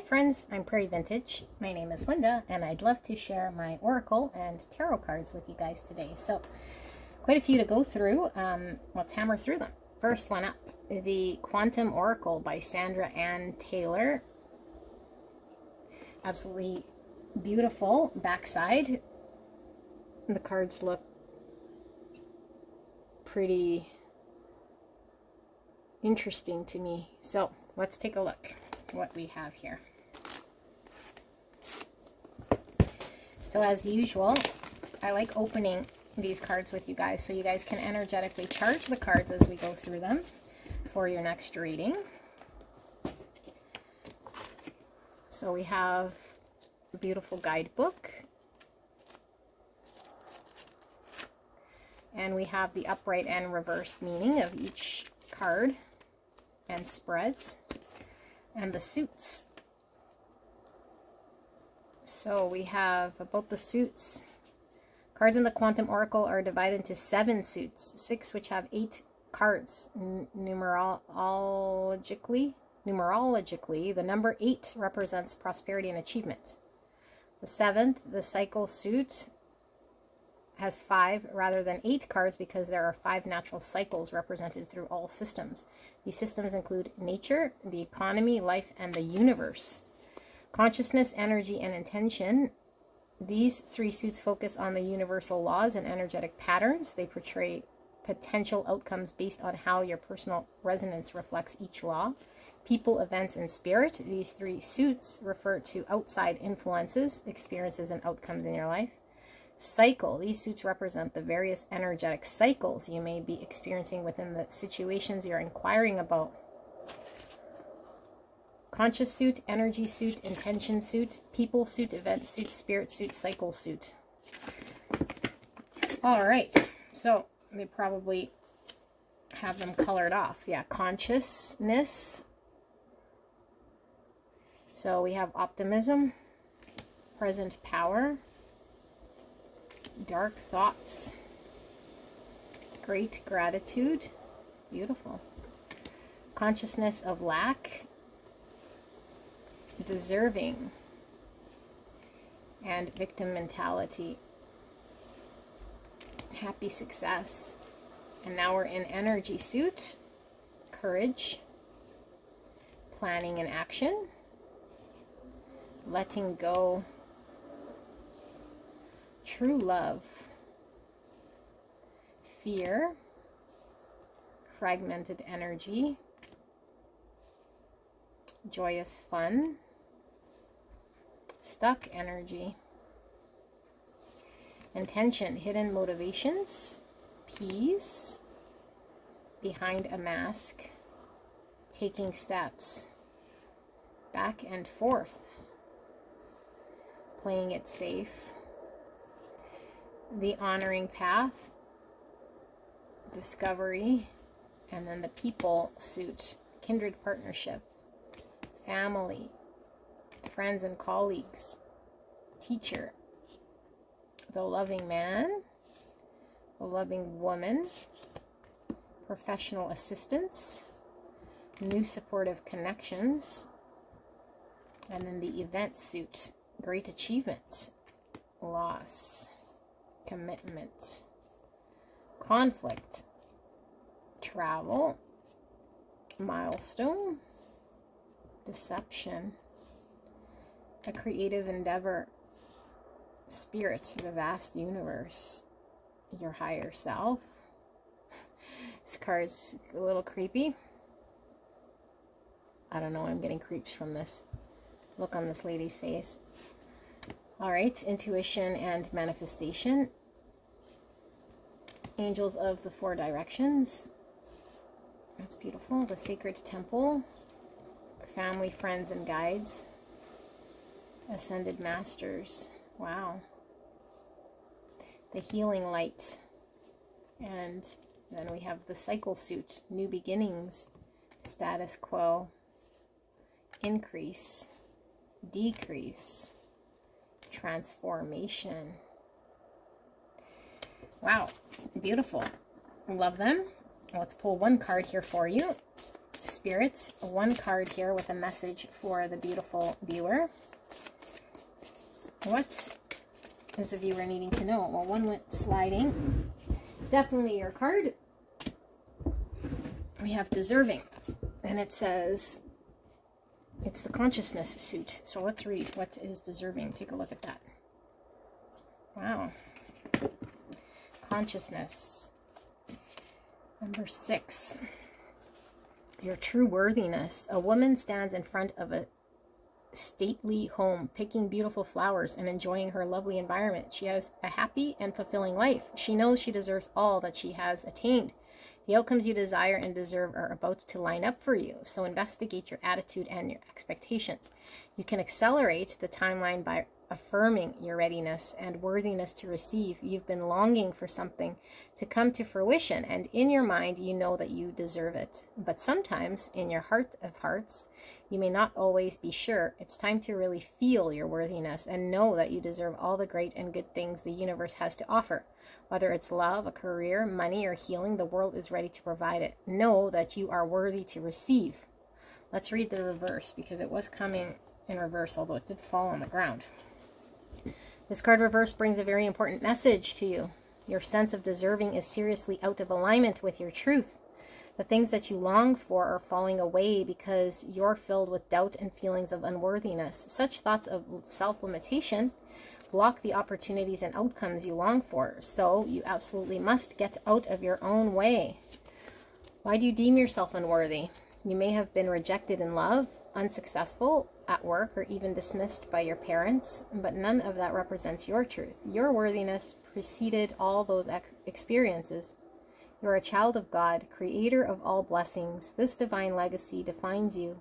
friends, I'm Prairie Vintage. My name is Linda, and I'd love to share my Oracle and Tarot cards with you guys today. So, quite a few to go through. Let's hammer through them. First one up, the Quantum Oracle by Sandra Ann Taylor. Absolutely beautiful backside. The cards look pretty interesting to me. So, let's take a look what we have here. So as usual, I like opening these cards with you guys so you guys can energetically charge the cards as we go through them for your next reading. So we have a beautiful guidebook, and we have the upright and reversed meaning of each card and spreads, and the suits. So we have about the suits. Cards in the Quantum Oracle are divided into 7 suits, 6 which have 8 cards. Numerologically, the number 8 represents prosperity and achievement. The 7th, the cycle suit, has 5 rather than 8 cards because there are 5 natural cycles represented through all systems. These systems include nature, the economy, life, and the universe. Consciousness, energy, and intention. These 3 suits focus on the universal laws and energetic patterns. They portray potential outcomes based on how your personal resonance reflects each law. People, events, and spirit. These 3 suits refer to outside influences, experiences, and outcomes in your life. Cycle. These suits represent the various energetic cycles you may be experiencing within the situations you're inquiring about. Conscious suit, energy suit, intention suit, people suit, event suit, spirit suit, cycle suit. All right, so they probably have them colored off. Yeah, consciousness. So we have optimism, present power, dark thoughts, great gratitude, beautiful. Consciousness of lack, deserving, and victim mentality, happy success. And now we're in energy suit, courage, planning and action, letting go, true love, fear, fragmented energy, joyous fun, stuck energy, intention, hidden motivations, peace, behind a mask, taking steps, back and forth, playing it safe, the honoring path, discovery, and then the people suit, kindred partnership, family, friends and colleagues, teacher, the loving man, the loving woman, professional assistance, new supportive connections, and then the event suit, great achievement, loss, commitment, conflict, travel, milestone, deception, a creative endeavor, spirit, the vast universe, your higher self. This card's a little creepy. I don't know, I'm getting creeps from this look on this lady's face. All right, intuition and manifestation. Angels of the 4 directions. That's beautiful. The sacred temple. Family, friends, and guides. Ascended masters. Wow. The healing light. And then we have the cycle suit. New beginnings. Status quo. Increase. Decrease. Transformation. Wow. Beautiful. Love them. Let's pull one card here for you. Spirits, one card here with a message for the beautiful viewer. What is the viewer needing to know? Well, one went sliding. Definitely your card. We have deserving. And it says, it's the consciousness suit. So let's read what is deserving. Take a look at that. Wow. Consciousness. Number 6. Your true worthiness. A woman stands in front of a stately home, picking beautiful flowers and enjoying her lovely environment. She has a happy and fulfilling life. She knows she deserves all that she has attained. The outcomes you desire and deserve are about to line up for you, so investigate your attitude and your expectations. You can accelerate the timeline by affirming your readiness and worthiness to receive. You've been longing for something to come to fruition, and in your mind you know that you deserve it. But sometimes, in your heart of hearts, you may not always be sure. It's time to really feel your worthiness and know that you deserve all the great and good things the universe has to offer. Whether it's love, a career, money, or healing, the world is ready to provide it. Know that you are worthy to receive. Let's read the reverse, because it was coming in reverse, although it did fall on the ground. This card reverse brings a very important message to you. Your sense of deserving is seriously out of alignment with your truth. The things that you long for are falling away because you're filled with doubt and feelings of unworthiness. Such thoughts of self-limitation block the opportunities and outcomes you long for. So you absolutely must get out of your own way. Why do you deem yourself unworthy? You may have been rejected in love, unsuccessful at work, or even dismissed by your parents, but none of that represents your truth. Your worthiness preceded all those experiences. You're a child of God, creator of all blessings. This divine legacy defines you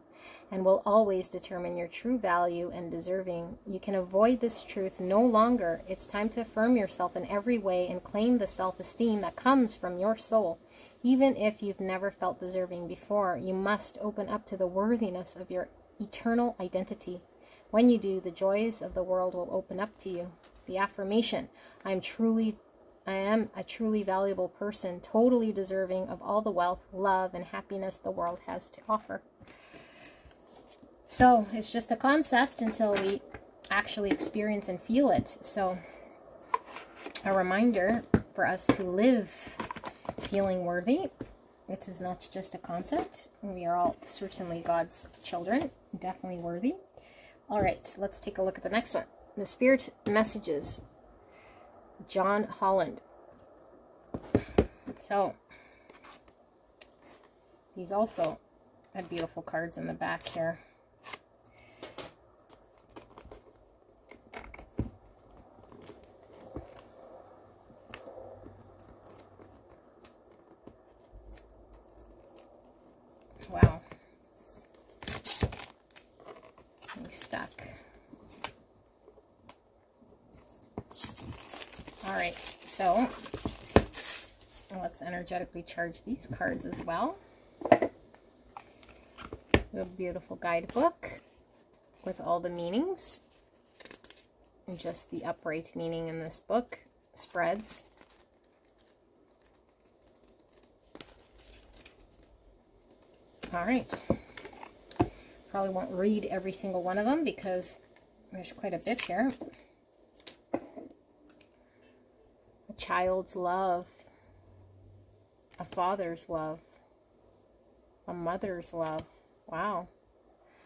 and will always determine your true value and deserving. You can avoid this truth no longer. It's time to affirm yourself in every way and claim the self-esteem that comes from your soul. Even if you've never felt deserving before, you must open up to the worthiness of your eternal identity. When you do, the joys of the world will open up to you. The affirmation, I am a truly valuable person, totally deserving of all the wealth, love, and happiness the world has to offer. So it's just a concept until we actually experience and feel it. So a reminder for us to live feeling worthy. It is not just a concept. We are all certainly God's children, definitely worthy. All right, let's take a look at the next one. The Spirit Messages, John Holland. So these also had beautiful cards in the back here. Wow. Getting stuck. All right, so let's energetically charge these cards as well. A beautiful guidebook with all the meanings. And just the upright meaning in this book spreads. All right. Probably won't read every single one of them because there's quite a bit here. A child's love. A father's love. A mother's love. Wow.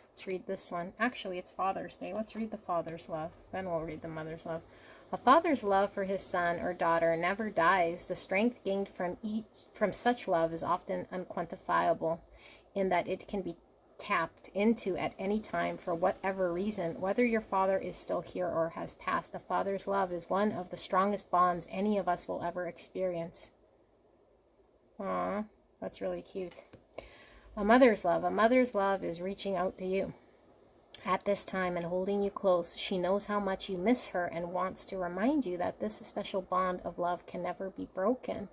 Let's read this one. Actually, it's Father's Day. Let's read the father's love. Then we'll read the mother's love. A father's love for his son or daughter never dies. The strength gained from such love is often unquantifiable, in that it can be tapped into at any time for whatever reason, whether your father is still here or has passed. A father's love is one of the strongest bonds any of us will ever experience. Aww, that's really cute. A mother's love. A mother's love is reaching out to you at this time and holding you close. She knows how much you miss her and wants to remind you that this special bond of love can never be broken.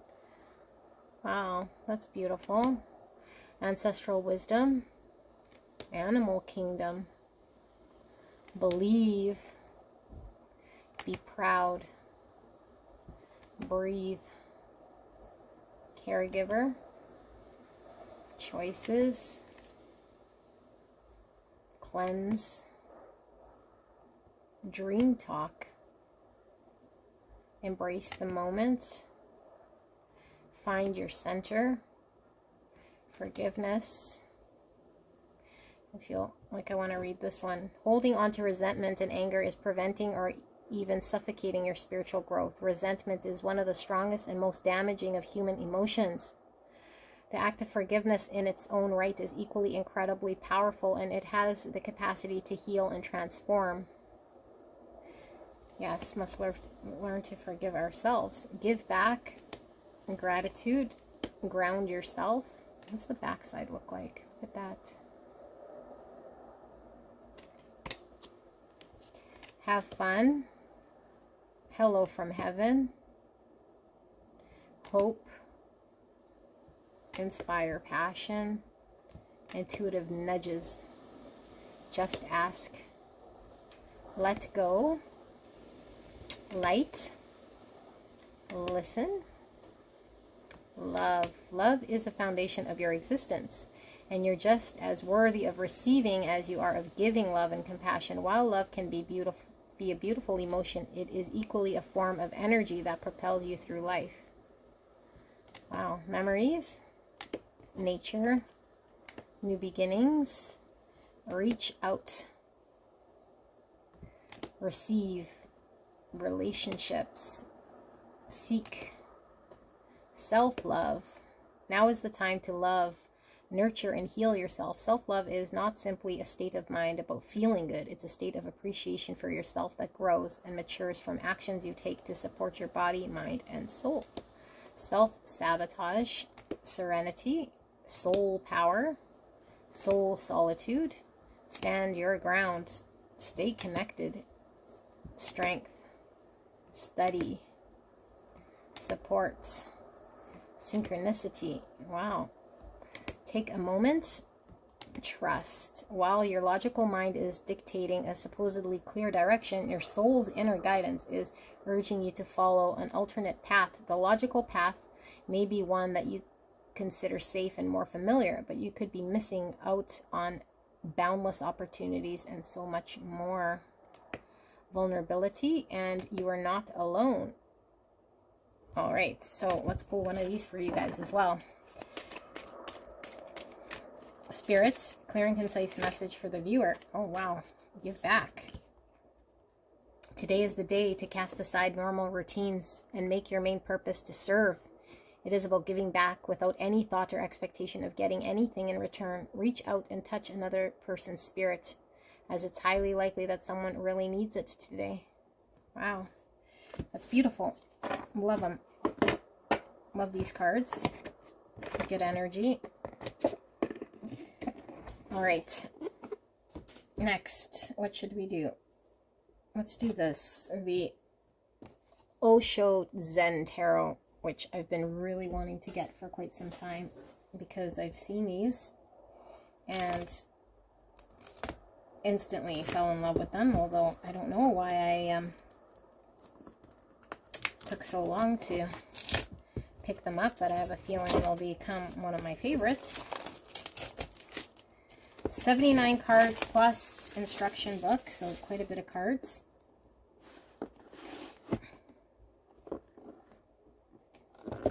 Wow, that's beautiful. Ancestral wisdom. Animal kingdom. Believe. Be proud. Breathe. Caregiver. Choices. cleanse, dream talk, embrace the moment, find your center, forgiveness. I feel like I want to read this one. Holding on to resentment and anger is preventing or even suffocating your spiritual growth. Resentment is one of the strongest and most damaging of human emotions. The act of forgiveness in its own right is equally incredibly powerful, and it has the capacity to heal and transform. Yes, must learn to forgive ourselves. Give back, gratitude, ground yourself. What's the backside look like? Look at that. Have fun. Hello from heaven. Hope. Inspire passion. Intuitive nudges. Just ask. Let go. Light. Listen. Love. Love is the foundation of your existence, and you're just as worthy of receiving as you are of giving love and compassion. While love can be a beautiful emotion, it is equally a form of energy that propels you through life. Wow. Memories, nature, new beginnings, reach out, receive, relationships, seek, self-love. Now is the time to love, nurture, and heal yourself. Self-love is not simply a state of mind about feeling good. It's a state of appreciation for yourself that grows and matures from actions you take to support your body, mind, and soul. Self-sabotage, serenity, soul power, soul solitude. Stand your ground. Stay connected. Strength. Study. Support. Synchronicity. Wow. Take a moment. Trust. While your logical mind is dictating a supposedly clear direction, your soul's inner guidance is urging you to follow an alternate path. The logical path may be one that you consider safe and more familiar, but you could be missing out on boundless opportunities and so much more. Vulnerability, and you are not alone. All right, so let's pull one of these for you guys as well. Spirits, clear and concise message for the viewer. Oh, wow. Give back. Today is the day to cast aside normal routines and make your main purpose to serve. It is about giving back without any thought or expectation of getting anything in return. Reach out and touch another person's spirit, as it's highly likely that someone really needs it today. Wow. That's beautiful. Love them. Love these cards. Good energy. All right. Next, what should we do? Let's do this. The Osho Zen Tarot, which I've been really wanting to get for quite some time because I've seen these and instantly fell in love with them, although I don't know why I took so long to pick them up, but I have a feeling they'll become one of my favorites. 79 cards plus instruction book, so quite a bit of cards.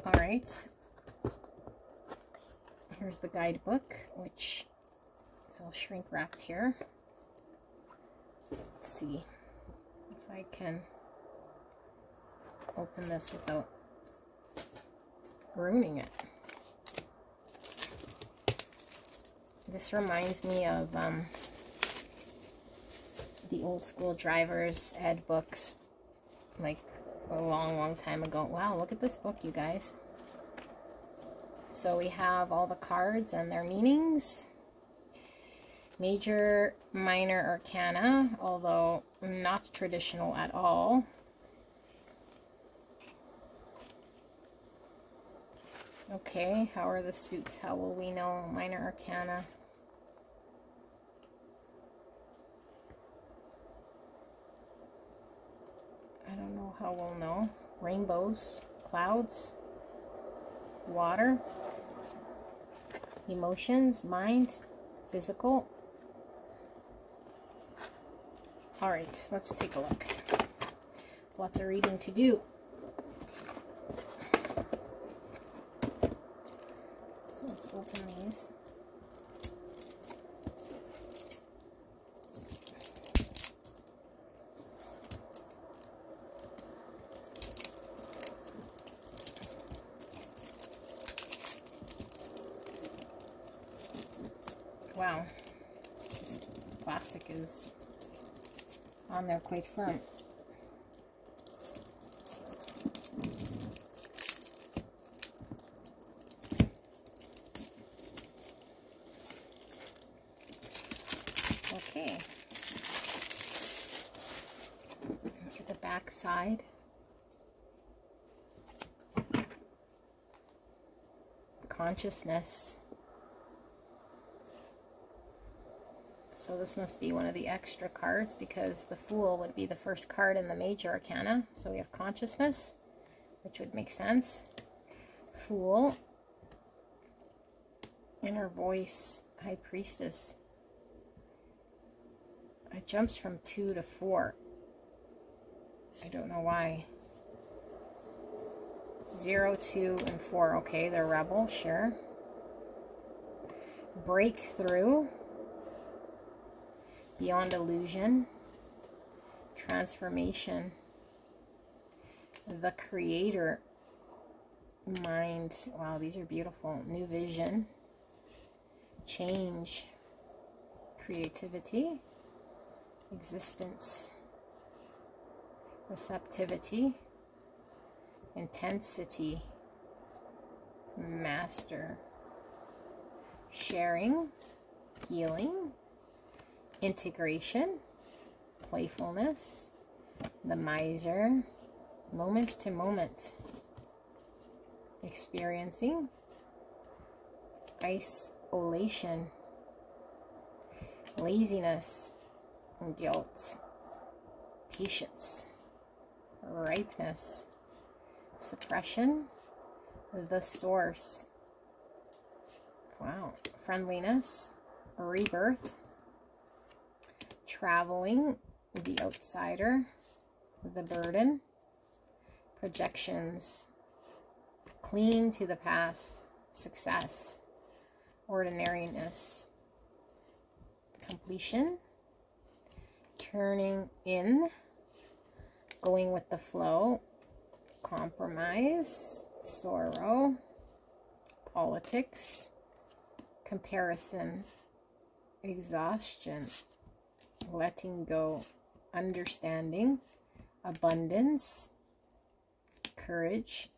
All right. Here's the guidebook, which is all shrink wrapped here. Let's see if I can open this without ruining it. This reminds me of the old school driver's ed books, like a long time ago. Wow, look at this book, you guys. So we have all the cards and their meanings. Major, minor arcana, although not traditional at all. Okay, how are the suits? How will we know? Minor arcana. I don't know how we'll know. Rainbows, clouds, water, emotions, mind, physical, All right, let's take a look. Lots of reading to do. So let's open these. Wow, this plastic is on there quite firm. Okay, look at the back side. Consciousness. So this must be one of the extra cards, because the Fool would be the first card in the major arcana. So we have consciousness, which would make sense. Fool, inner voice, high priestess. It jumps from 2 to 4. I don't know why. 0, 2, and 4. Okay, they're rebel, sure. Breakthrough. Beyond illusion. Transformation. The creator. Mind. Wow, these are beautiful. New vision. Change. Creativity. Existence. Receptivity. Intensity. Master. Sharing. Healing. Integration. Playfulness. The miser. Moment to moment. Experiencing. Isolation. Laziness. Guilt. Patience. Ripeness. Suppression. The source. Wow. Friendliness. Rebirth. Traveling. The outsider. The burden. Projections. Clinging to the past. Success. Ordinariness. Completion. Turning in. Going with the flow. Compromise. Sorrow. Politics. Comparison. Exhaustion. Letting go. Understanding. Abundance. Courage.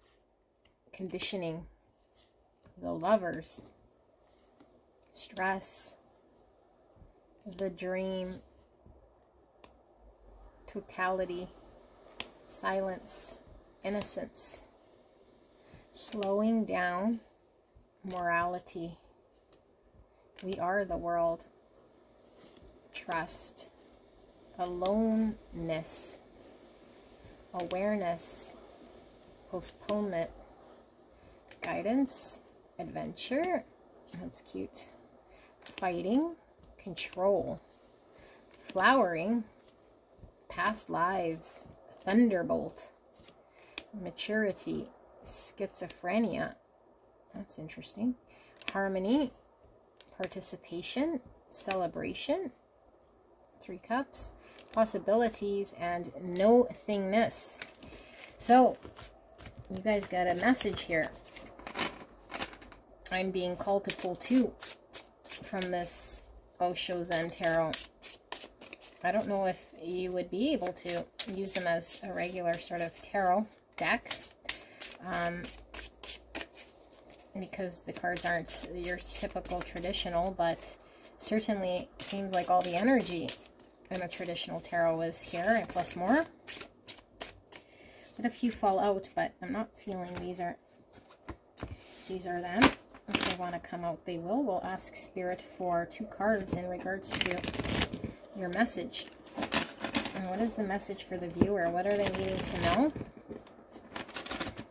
Conditioning. The lovers. Stress. The dream. Totality. Silence. Innocence. Slowing down. Morality. We are the world. Trust. Aloneness. Awareness. Postponement. Guidance. Adventure. That's cute. Fighting. Control. Flowering. Past lives. Thunderbolt. Maturity. Schizophrenia. That's interesting. Harmony. Participation. Celebration. 3 cups. Possibilities. And no-thingness. So, you guys got a message here. I'm being called to pull 2 from this Osho Zen Tarot. I don't know if you would be able to use them as a regular sort of tarot deck, because the cards aren't your typical traditional, but certainly seems like all the energy in a traditional tarot is here, plus more. But a few fall out, but I'm not feeling these are them. If they want to come out, they will. We'll ask Spirit for 2 cards in regards to your message. And what is the message for the viewer? What are they needing to know?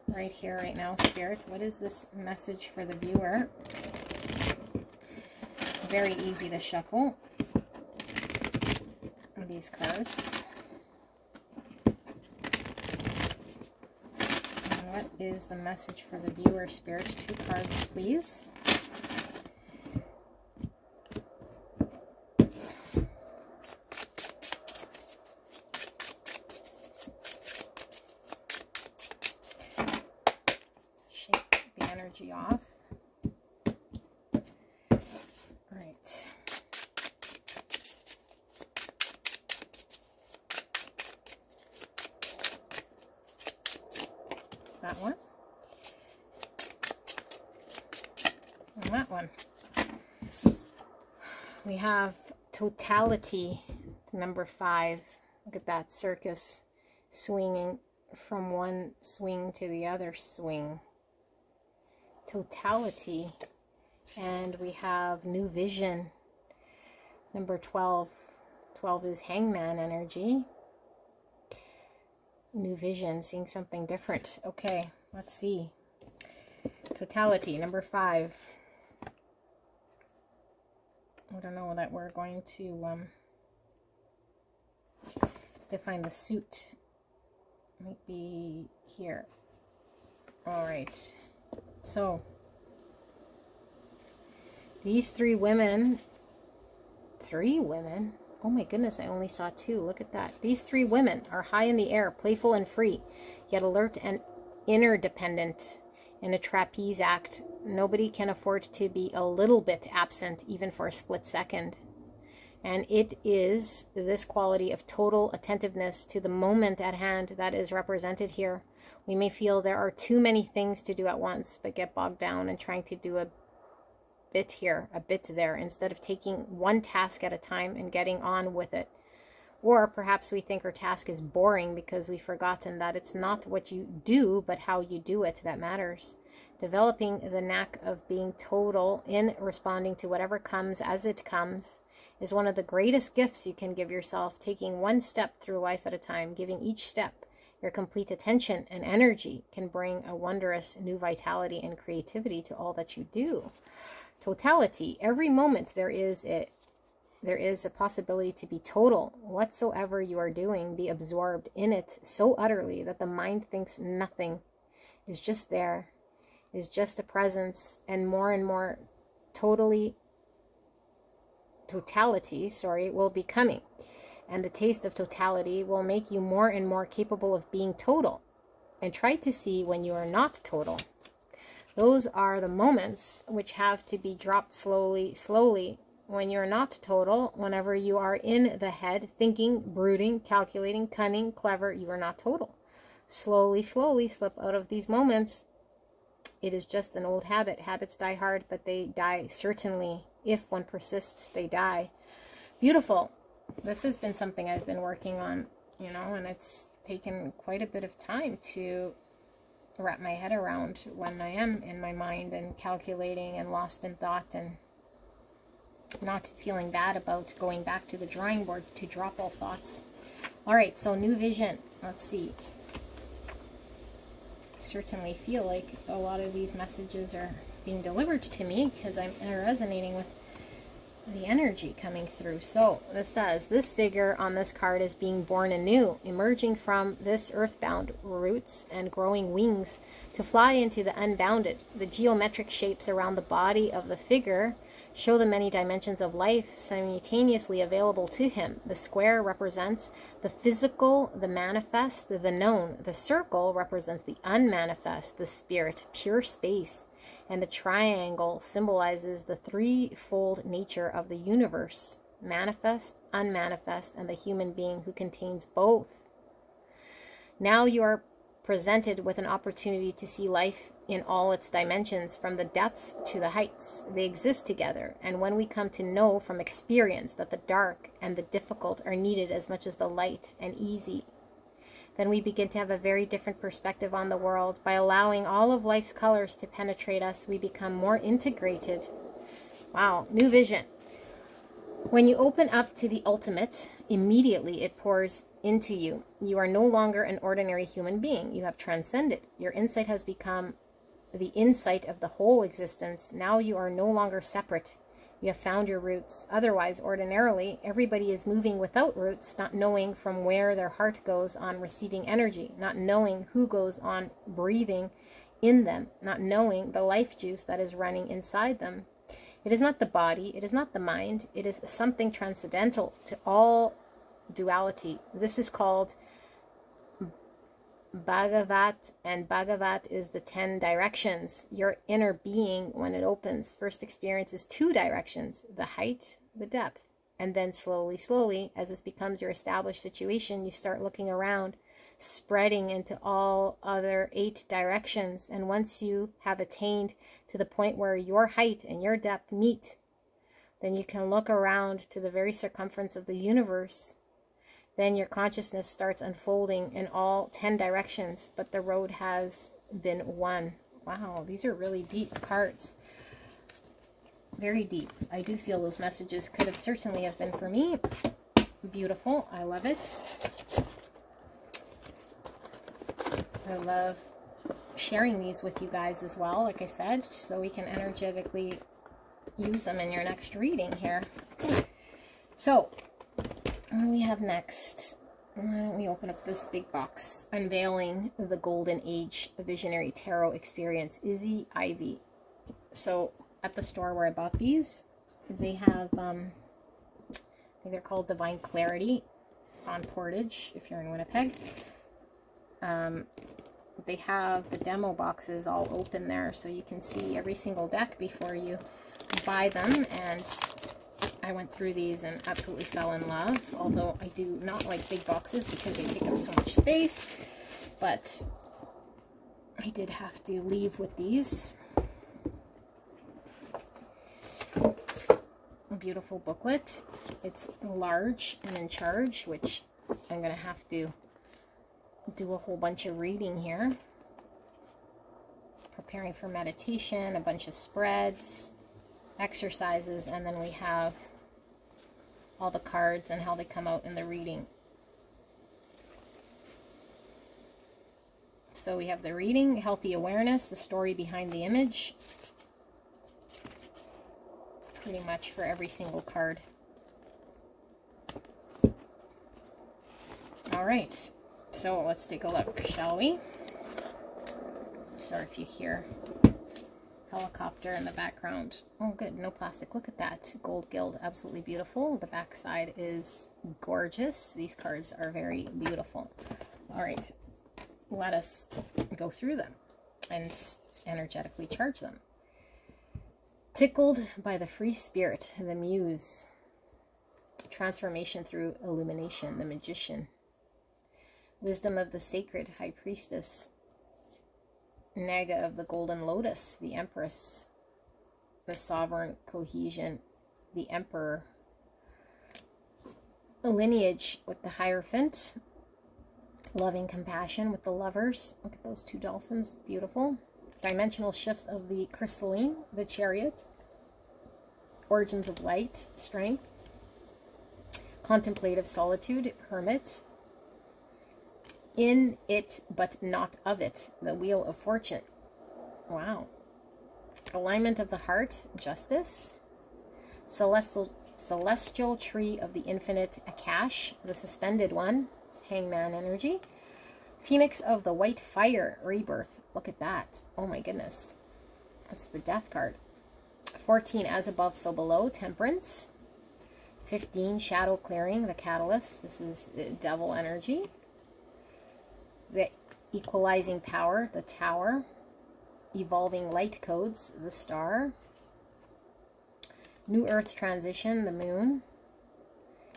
Right here, right now, Spirit. What is this message for the viewer? Very easy to shuffle. these cards. And what is the message for the viewer, Spirit? 2 cards, please. Shake the energy off. That one and that one. We have totality, number 5. Look at that circus swinging from one swing to the other swing. Totality. And we have new vision, number 12. 12 is hangman energy. New vision, seeing something different. Okay, let's see. Totality, number 5. I don't know that we're going to define the suit. Might be here. All right. So these 3 women. 3 women. Oh my goodness, I only saw 2. Look at that. These 3 women are high in the air, playful and free, yet alert and interdependent. In a trapeze act, nobody can afford to be a little bit absent, even for a split second. And it is this quality of total attentiveness to the moment at hand that is represented here. We may feel there are too many things to do at once, but get bogged down in trying to do a bit here, a bit there, instead of taking one task at a time and getting on with it. Or perhaps we think our task is boring because we've forgotten that it's not what you do, but how you do it that matters. Developing the knack of being total in responding to whatever comes as it comes is one of the greatest gifts you can give yourself, taking one step through life at a time. Giving each step your complete attention and energy can bring a wondrous new vitality and creativity to all that you do. Totality. Every moment there is a possibility to be total. Whatsoever you are doing, be absorbed in it so utterly that the mind thinks nothing is just there, is just a presence, and more totality will be coming. And the taste of totality will make you more and more capable of being total. And try to see when you are not total. Those are the moments which have to be dropped slowly. When you're not total, whenever you are in the head, thinking, brooding, calculating, cunning, clever, you are not total. Slowly slip out of these moments. It is just an old habit. Habits die hard, but they die certainly. If one persists, they die. Beautiful. This has been something I've been working on, you know, and it's taken quite a bit of time to wrap my head around when I am in my mind and calculating and lost in thought and not feeling bad about going back to the drawing board to drop all thoughts. All right, so new vision. Let's see. I certainly feel like a lot of these messages are being delivered to me because I'm resonating with the energy coming through. So this says, this figure on this card is being born anew, emerging from this earthbound roots and growing wings to fly into the unbounded. The geometric shapes around the body of the figure show the many dimensions of life simultaneously available to him. The square represents the physical, the manifest, the known. The circle represents the unmanifest, the spirit, pure space. And the triangle symbolizes the threefold nature of the universe, manifest, unmanifest, and the human being who contains both. Now you are presented with an opportunity to see life in all its dimensions, from the depths to the heights. They exist together, and when we come to know from experience that the dark and the difficult are needed as much as the light and easy, then we begin to have a very different perspective on the world. By allowing all of life's colors to penetrate us, we become more integrated. Wow, new vision. When you open up to the ultimate, immediately it pours into you. You are no longer an ordinary human being. You have transcended. Your insight has become the insight of the whole existence. Now you are no longer separate. You have found your roots. Otherwise, ordinarily, everybody is moving without roots, not knowing from where their heart goes on receiving energy, not knowing who goes on breathing in them, not knowing the life juice that is running inside them. It is not the body, it is not the mind, it is something transcendental to all duality. This is called Bhagavat, and Bhagavat is the 10 directions. Your inner being, when it opens, first experiences 2 directions, the height, the depth, and then slowly, as this becomes your established situation, you start looking around, spreading into all other 8 directions. And once you have attained to the point where your height and your depth meet, then you can look around to the very circumference of the universe. Then your consciousness starts unfolding in all 10 directions, but the road has been won. Wow, these are really deep cards. Very deep. I do feel those messages could have certainly have been for me. Beautiful. I love it. I love sharing these with you guys as well, like I said, so we can energetically use them in your next reading here. So, what do we have next? Why don't we open up this big box? Unveiling the Golden Age Visionary Tarot Experience, Izzy, Ivy. So, at the store where I bought these, they have, I think they're called Divine Clarity on Portage, if you're in Winnipeg. They have the demo boxes all open there, so you can see every single deck before you buy them. And I went through these and absolutely fell in love, although I do not like big boxes because they take up so much space. But I did have to leave with these. A beautiful booklet. It's large and in charge, which I'm going to have to do a whole bunch of reading here. Preparing for meditation, a bunch of spreads, exercises, and then we have all the cards and how they come out in the reading. So we have the reading, healthy awareness, the story behind the image. Pretty much for every single card. All right. So let's take a look, shall we? Sorry if you hear helicopter in the background. Oh, good. No plastic. Look at that. Gold gild. Absolutely beautiful. The back side is gorgeous. These cards are very beautiful. All right. Let us go through them and energetically charge them. Tickled by the free spirit, the muse. Transformation through illumination, the magician. Wisdom of the sacred high priestess. Naga of the golden lotus, the empress. The sovereign cohesion, the emperor. The lineage with the hierophant. Loving compassion with the lovers. Look at those 2 dolphins, beautiful. Dimensional shifts of the crystalline, the chariot. Origins of light, strength. Contemplative solitude, hermit. In it, but not of it, the wheel of fortune. Wow. Alignment of the heart, justice. Celestial tree of the infinite, Akash, the suspended one, it's hangman energy. Phoenix of the white fire, rebirth. Look at that. Oh my goodness. That's the death card. 14, as above, so below, temperance. 15, shadow clearing, the catalyst. This is devil energy. The equalizing power, the tower. Evolving light codes, the star. New earth transition, the moon.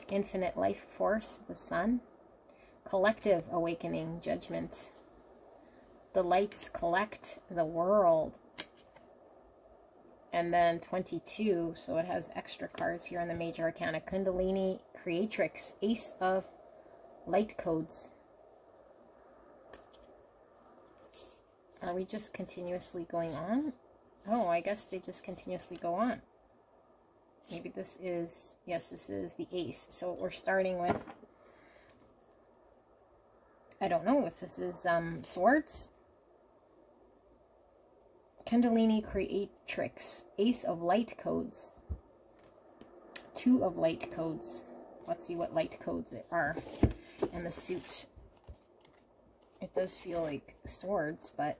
Infinite life force, the sun. Collective awakening, judgment. The lights collect the world. And then 22, so it has extra cards here on the major arcana. Kundalini creatrix, ace of light codes. Are we just continuously going on? Oh, I guess they just continuously go on. Maybe this is, yes, this is the ace. So we're starting with, I don't know if this is swords. Kundalini creatrix, ace of light codes. 2 of light codes. Let's see what light codes it are. And the suit. It does feel like swords, but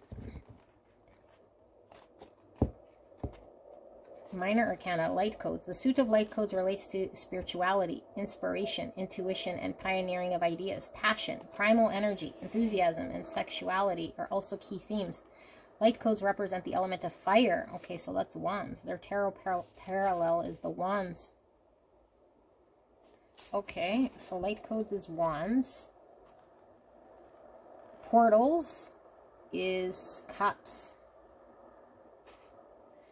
minor arcana, light codes. The suit of light codes relates to spirituality, inspiration, intuition, and pioneering of ideas. Passion, primal energy, enthusiasm, and sexuality are also key themes. Light codes represent the element of fire. Okay, so that's wands. Their tarot parallel is the wands. Okay, so light codes is wands. Portals is cups.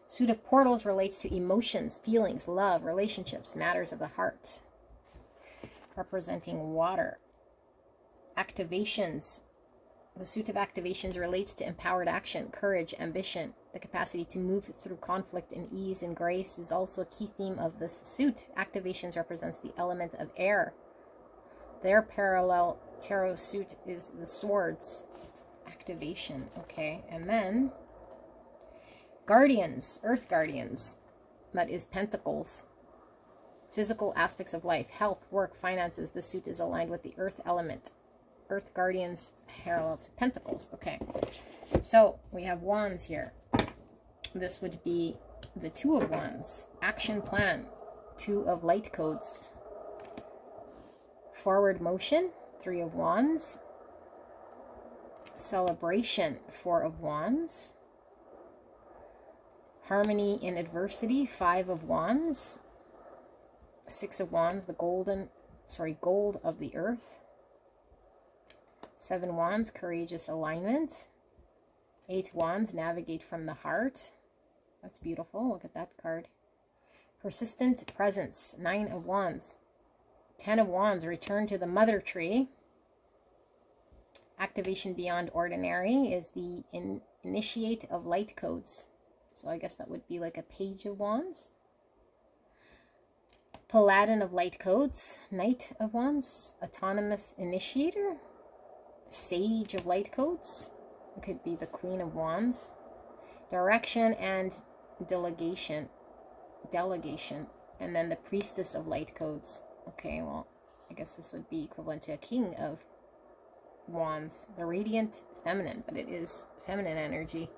Suit of portals relates to emotions, feelings, love, relationships, matters of the heart. Representing water. Activations. The suit of activations relates to empowered action, courage, ambition. The capacity to move through conflict in ease and grace is also a key theme of this suit. Activations represents the element of air. Their parallel tarot suit is the swords. Activation. Okay, and then guardians, earth guardians. That is pentacles. Physical aspects of life, health, work, finances. The suit is aligned with the earth element. Earth guardians parallel to pentacles. Okay, so we have wands here. This would be the 2 of wands. Action plan, 2 of light codes. Forward motion, 3 of wands. Celebration, 4 of wands. Harmony in adversity, 5 of wands. 6 of wands, the gold of the earth. 7 wands, courageous alignment. 8 wands, navigate from the heart. That's beautiful. Look at that card. Persistent presence, 9 of wands. 10 of wands, return to the mother tree. Activation beyond ordinary is the initiate of light codes. So I guess that would be like a page of wands. Paladin of light codes, knight of wands, autonomous initiator. Sage of light codes. It could be the queen of wands. Direction and delegation. And then the priestess of light codes. Okay, well, I guess this would be equivalent to a king of wands. The radiant feminine, but it is feminine energy.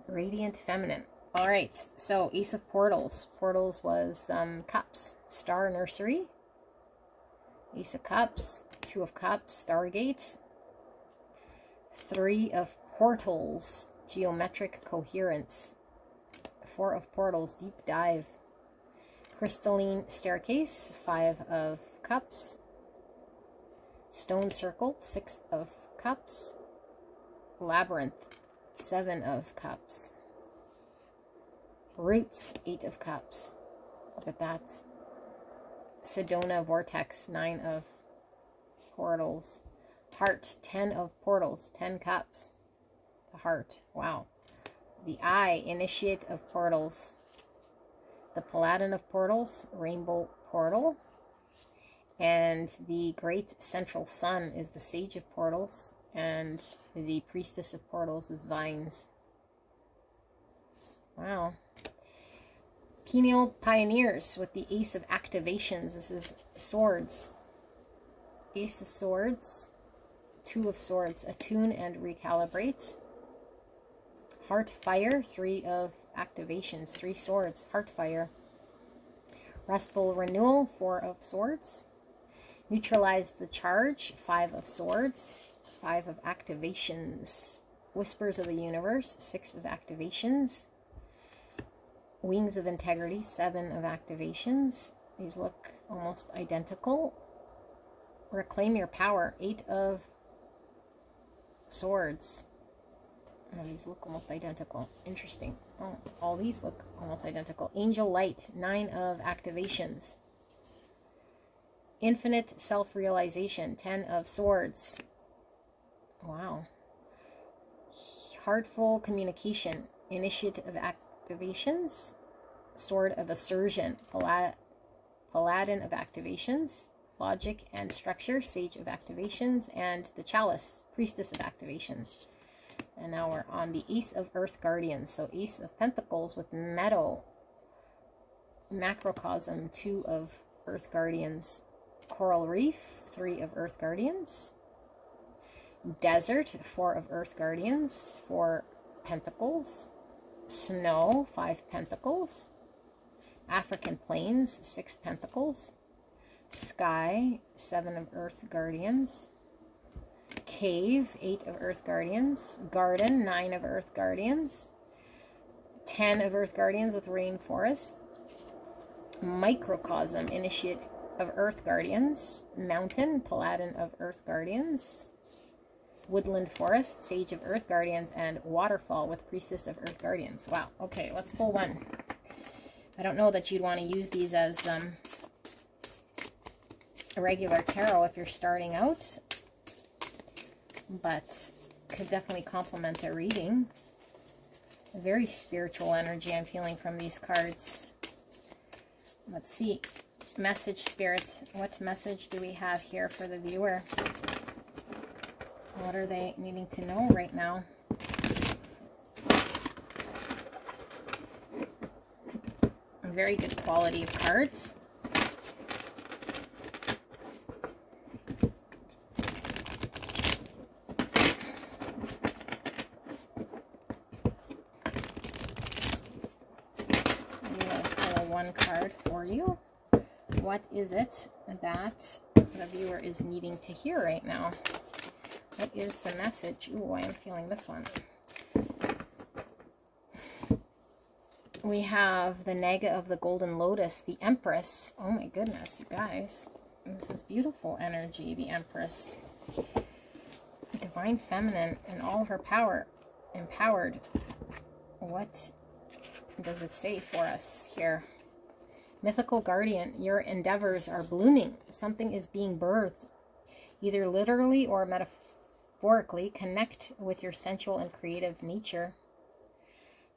Radiant feminine. All right, so ace of portals. Portals was cups. Star nursery. Ace of cups. 2 of cups. Stargate. 3 of portals, geometric coherence. 4 of portals, deep dive. Crystalline staircase, 5 of cups. Stone circle, 6 of cups. Labyrinth, 7 of cups. Roots, 8 of cups. Look at that. Sedona vortex, 9 of portals. Heart, 10 of portals, 10 cups. The heart, wow. The eye, initiate of portals. The paladin of portals, rainbow portal. And the great central sun is the sage of portals. And the priestess of portals is vines. Wow. Pineal pioneers with the ace of activations. This is swords. Ace of swords. 2 of swords, attune and recalibrate. Heart fire, 3 of activations, 3 swords, heart fire. Restful renewal, 4 of swords. Neutralize the charge, 5 of swords, 5 of activations. Whispers of the universe, 6 of activations. Wings of integrity, 7 of activations. These look almost identical. Reclaim your power, 8 of swords. Oh, these look almost identical. Interesting. Oh, all these look almost identical. Angel light, 9 of activations. Infinite self-realization, 10 of swords. Wow. Heartful communication, initiate of activations. Sword of assertion, paladin of activations. Logic and structure, sage of activations, and the chalice, priestess of activations. And now we're on the ace of earth guardians. So ace of pentacles with meadow. Macrocosm, 2 of Earth Guardians. Coral Reef, 3 of Earth Guardians. Desert, 4 of Earth Guardians, 4 Pentacles. Snow, 5 Pentacles. African Plains, 6 Pentacles. Sky, 7 of Earth Guardians. Cave, 8 of Earth Guardians. Garden, 9 of Earth Guardians. 10 of Earth Guardians with Rainforest. Microcosm, Initiate of Earth Guardians. Mountain, Paladin of Earth Guardians. Woodland Forest, Sage of Earth Guardians. And Waterfall with Priestess of Earth Guardians. Wow. Okay, let's pull one. I don't know that you'd want to use these as a regular tarot if you're starting out, but could definitely complement a reading. A very spiritual energy I'm feeling from these cards. Let's see. Message, spirits. What message do we have here for the viewer? What are they needing to know right now? A very good quality of cards. One card for you. What is it that the viewer is needing to hear right now? What is the message? Ooh, I am feeling this one. We have the Naga of the Golden Lotus, the Empress. Oh my goodness, you guys. This is beautiful energy, the Empress. Divine Feminine in all her power. Empowered. What does it say for us here? Mythical Guardian, your endeavors are blooming. Something is being birthed, either literally or metaphorically. Connect with your sensual and creative nature.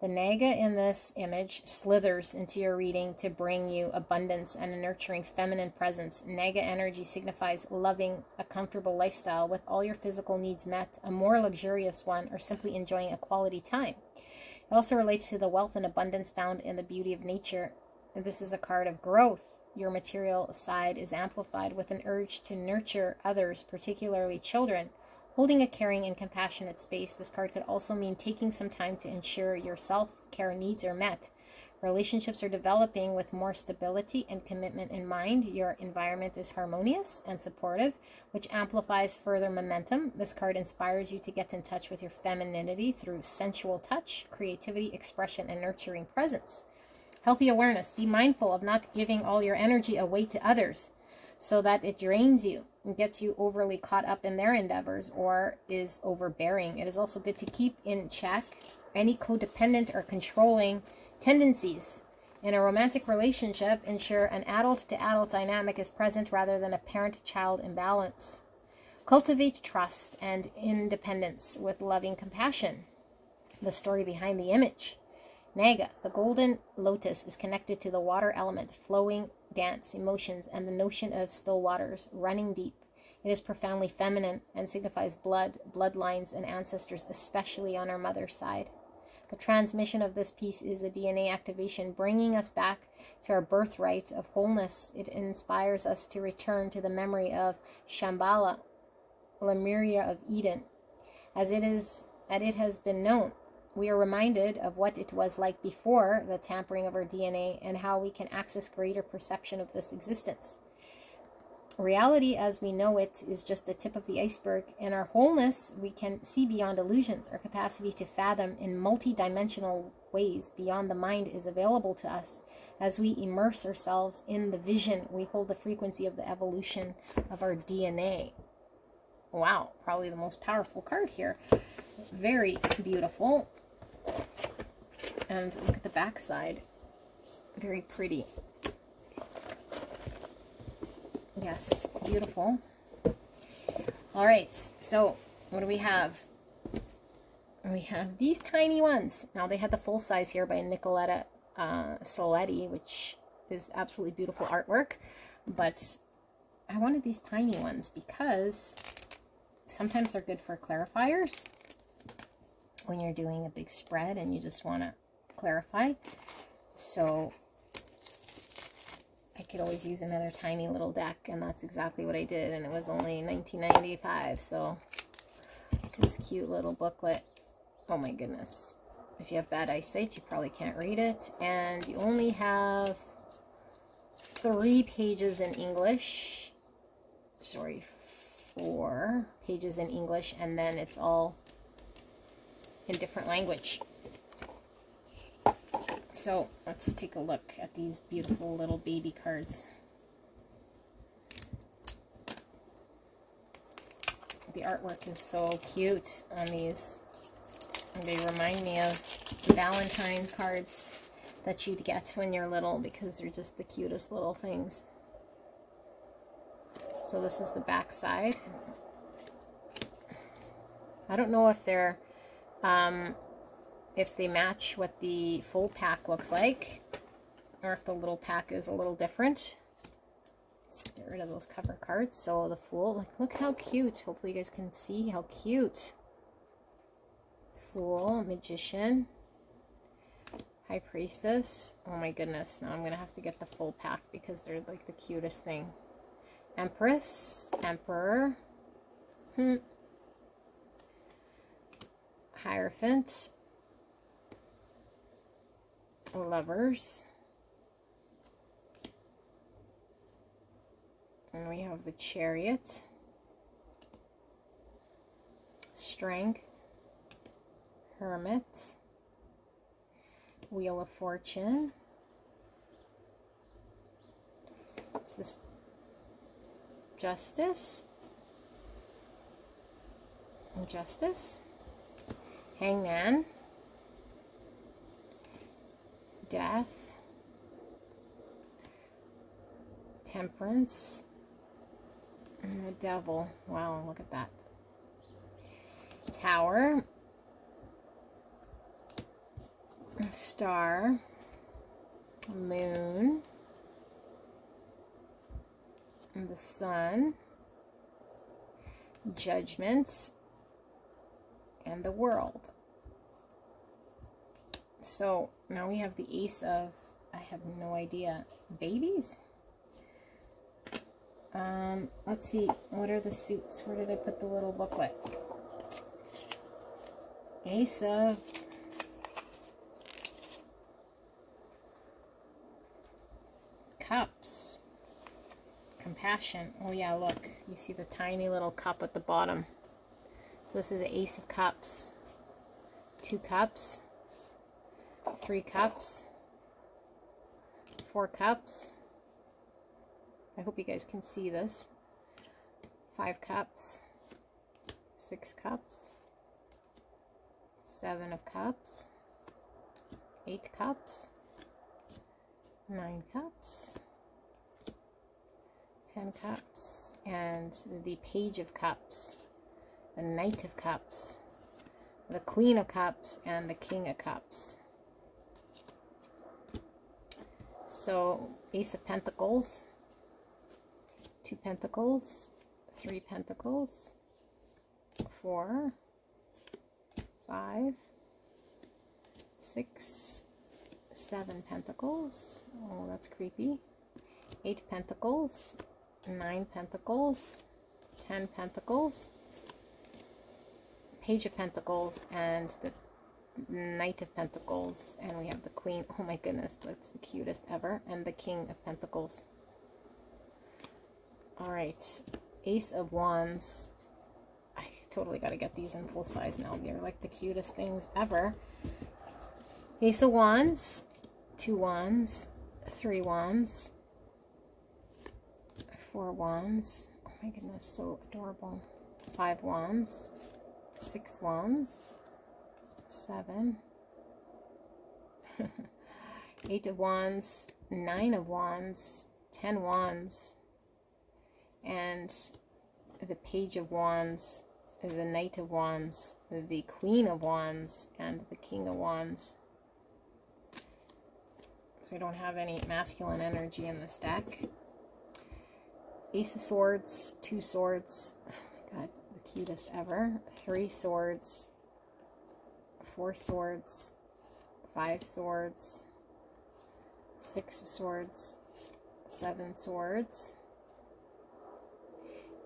The Naga in this image slithers into your reading to bring you abundance and a nurturing feminine presence. Naga energy signifies loving a comfortable lifestyle with all your physical needs met, a more luxurious one, or simply enjoying a quality time. It also relates to the wealth and abundance found in the beauty of nature. This is a card of growth. Your material side is amplified with an urge to nurture others, particularly children. Holding a caring and compassionate space, this card could also mean taking some time to ensure your self-care needs are met. Relationships are developing with more stability and commitment in mind. Your environment is harmonious and supportive, which amplifies further momentum. This card inspires you to get in touch with your femininity through sensual touch, creativity, expression, and nurturing presence. Healthy awareness. Be mindful of not giving all your energy away to others so that it drains you and gets you overly caught up in their endeavors or is overbearing. It is also good to keep in check any codependent or controlling tendencies. In a romantic relationship, ensure an adult-to-adult dynamic is present rather than a parent-child imbalance. Cultivate trust and independence with loving compassion. The story behind the image. Naga, the golden lotus, is connected to the water element, flowing dance, emotions, and the notion of still waters, running deep. It is profoundly feminine and signifies blood, bloodlines, and ancestors, especially on our mother's side. The transmission of this piece is a DNA activation, bringing us back to our birthright of wholeness. It inspires us to return to the memory of Shambhala, Lemuria of Eden, as it has been known. We are reminded of what it was like before the tampering of our DNA and how we can access greater perception of this existence. Reality as we know it is just the tip of the iceberg. In our wholeness, we can see beyond illusions. Our capacity to fathom in multi-dimensional ways beyond the mind is available to us. As we immerse ourselves in the vision, we hold the frequency of the evolution of our DNA. Wow, probably the most powerful card here. Very beautiful. And look at the back side. Very pretty. Yes, beautiful. All right, so what do we have? We have these tiny ones. Now, they had the full size here by Nicoletta Ceccoli, which is absolutely beautiful artwork. But I wanted these tiny ones because sometimes they're good for clarifiers when you're doing a big spread and you just want to clarify. So could always use another tiny little deck, and that's exactly what I did, and it was only $19.95. So this cute little booklet. Oh my goodness. If you have bad eyesight, you probably can't read it. And you only have 3 pages in English. Sorry, 4 pages in English, and then it's all in different language. So let's take a look at these beautiful little baby cards. The artwork is so cute on these. And they remind me of Valentine cards that you'd get when you're little, because they're just the cutest little things. So this is the back side. I don't know if they're if they match what the full pack looks like, or if the little pack is a little different. Let's get rid of those cover cards. So the Fool, like, look how cute. Hopefully you guys can see how cute. Fool, Magician, High Priestess. Oh my goodness, now I'm going to have to get the full pack because they're like the cutest thing. Empress, Emperor, Hierophant, Lovers, and we have the Chariot, Strength, Hermit, Wheel of Fortune. Is this Justice? Justice, Hangman, Death, Temperance, and the Devil. Wow, look at that. Tower, Star, Moon, and the Sun, Judgment, and the World. So now we have the Ace of, I have no idea, babies? Let's see, what are the suits? Where did I put the little booklet? Ace of Cups. Compassion. Oh yeah, look. You see the tiny little cup at the bottom. So this is an Ace of Cups. 2 cups. 3 cups. 4 cups. I hope you guys can see this. 5 cups. 6 cups. 7 of cups. 8 cups. 9 cups. 10 cups. And the Page of Cups. The Knight of Cups. The Queen of Cups. And the King of Cups. So, Ace of Pentacles. 2 Pentacles. 3 Pentacles. 4. 5. 6. 7 Pentacles. Oh, that's creepy. 8 Pentacles. 9 Pentacles. 10 Pentacles. Page of Pentacles and the Knight of Pentacles, and we have the Queen. Oh my goodness, that's the cutest ever. And the King of Pentacles. Alright, Ace of Wands. I totally got to get these in full size now. They're like the cutest things ever. Ace of Wands, 2 Wands, 3 Wands, 4 Wands. Oh my goodness, so adorable. 5 Wands, 6 Wands, 7, 8 of Wands, 9 of Wands, 10 Wands, and the Page of Wands, the Knight of Wands, the Queen of Wands, and the King of Wands. So we don't have any masculine energy in this deck. Ace of Swords, 2 Swords, oh my god, the cutest ever. 3 Swords, 4 Swords, 5 Swords, 6 Swords, 7 swords,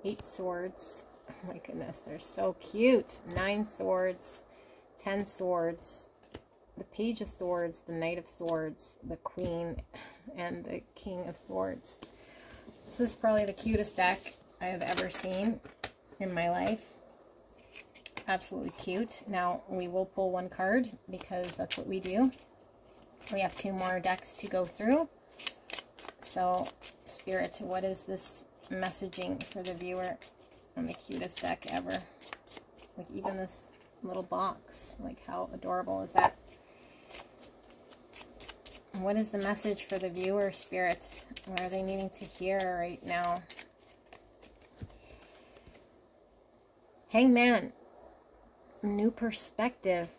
8 swords. Oh my goodness, they're so cute. 9 swords, 10 swords, the page of swords, the knight of swords, the queen, and the king of swords. This is probably the cutest deck I have ever seen in my life. Absolutely cute. Now we will pull one card because that's what we do. We have 2 more decks to go through. So, Spirit, what is this messaging for the viewer on the cutest deck ever? Like, even this little box, like, how adorable is that? What is the message for the viewer, Spirit? What are they needing to hear right now? Hangman. New perspective.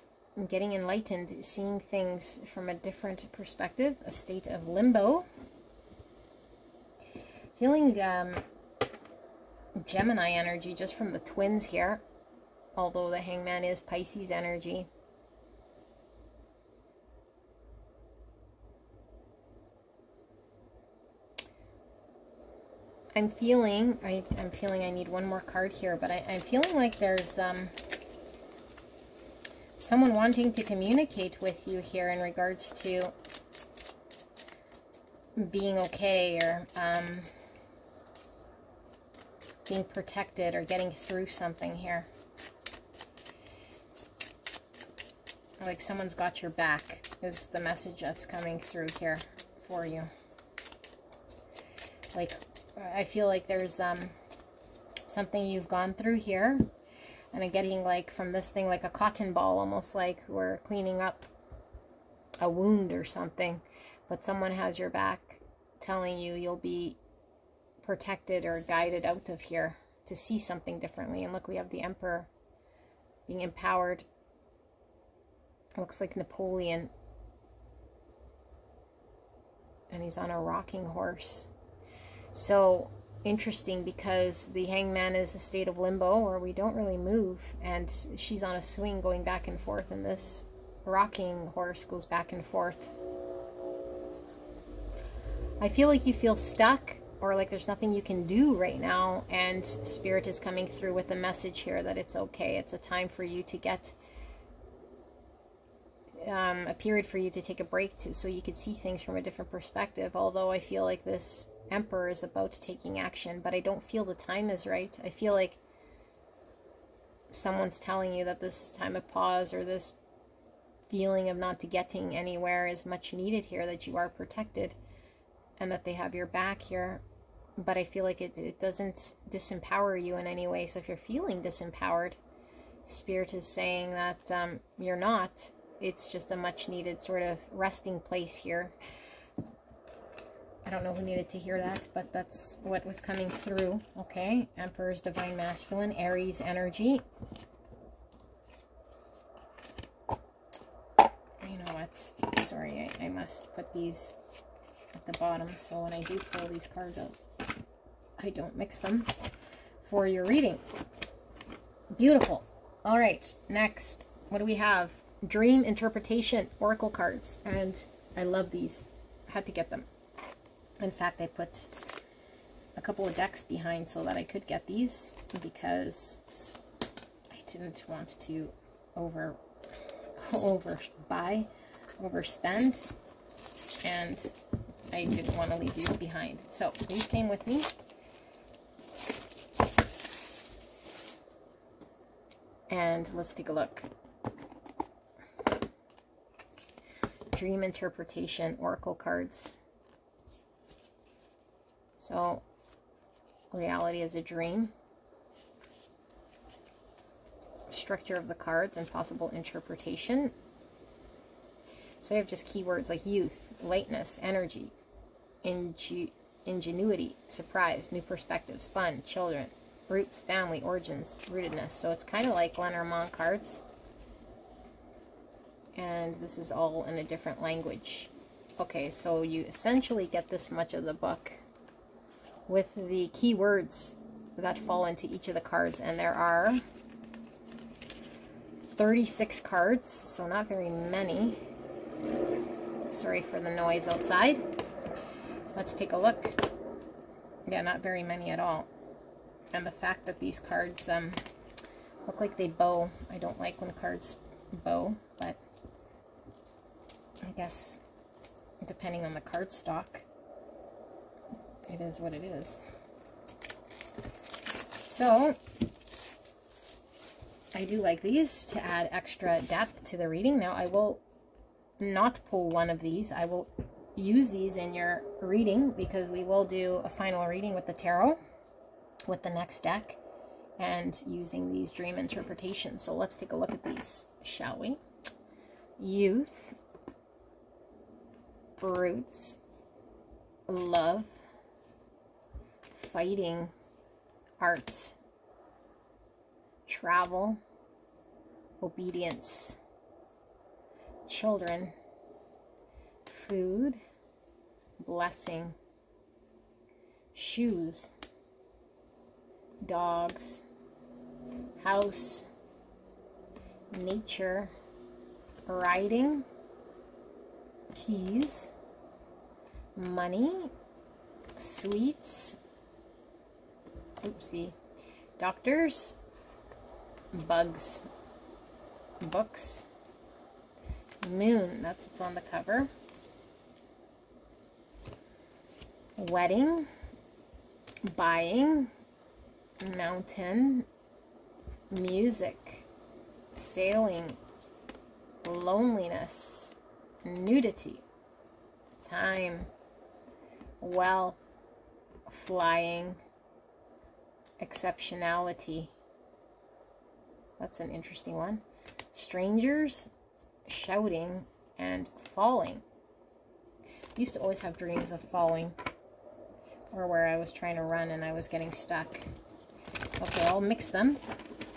Getting enlightened. Seeing things from a different perspective. A state of limbo. Feeling Gemini energy just from the twins here. Although the Hangman is Pisces energy. I'm feeling I need one more card here, but I'm feeling like there's someone wanting to communicate with you here in regards to being okay, or being protected, or getting through something here. Like someone's got your back is the message that's coming through here for you. Like, I feel like there's something you've gone through here, and I'm getting like from this thing like a cotton ball, almost like we're cleaning up a wound or something, but someone has your back, telling you you'll be protected or guided out of here to see something differently. And look, we have the Emperor being empowered. Looks like Napoleon, and he's on a rocking horse. So interesting, because the Hangman is a state of limbo where we don't really move, and she's on a swing going back and forth, and this rocking horse goes back and forth. I feel like you feel stuck, or like there's nothing you can do right now, and Spirit is coming through with the message here that it's okay. It's a time for you to get a period for you to take a break so you could see things from a different perspective. Although I feel like this Emperor is about taking action, but I don't feel the time is right. I feel like someone's telling you that this time of pause, or this feeling of not getting anywhere, is much needed here, that you are protected and that they have your back here. But I feel like it doesn't disempower you in any way. So if you're feeling disempowered, Spirit is saying that you're not. It's just a much needed sort of resting place here. I don't know who needed to hear that, but that's what was coming through. Okay, Emperor's Divine Masculine, Aries energy. You know what? Sorry, I must put these at the bottom, so when I do pull these cards out, I don't mix them for your reading. Beautiful. All right, next, what do we have? Dream Interpretation Oracle cards, and I love these. I had to get them. In fact, I put a couple of decks behind so that I could get these, because I didn't want to overspend, and I didn't want to leave these behind. So these came with me. And let's take a look. Dream Interpretation Oracle cards. So, reality is a dream. Structure of the cards and possible interpretation. So I have just keywords like youth, lightness, energy, ingenuity, surprise, new perspectives, fun, children, roots, family, origins, rootedness. So it's kind of like Lenormand cards. And this is all in a different language. Okay, so you essentially get this much of the book with the keywords that fall into each of the cards. And there are 36 cards, so not very many. Sorry for the noise outside. let's take a look. Yeah, not very many at all. And the fact that these cards look like they bow. I don't like when cards bow, but I guess depending on the card stock, it is what it is. So I do like these to add extra depth to the reading. Now I will not pull one of these. I will use these in your reading because we will do a final reading with the tarot with the next deck and using these dream interpretations. So let's take a look at these, shall we? Youth, roots, love, fighting, art, travel, obedience, children, food, blessing, shoes, dogs, house, nature, riding, keys, money, sweets, oopsie, doctors, bugs, books, moon, that's what's on the cover, wedding, buying, mountain, music, sailing, loneliness, nudity, time, wealth, flying, exceptionality. That's an interesting one. Strangers, shouting, and falling. I used to always have dreams of falling, or where I was trying to run and I was getting stuck. Okay, I'll mix them,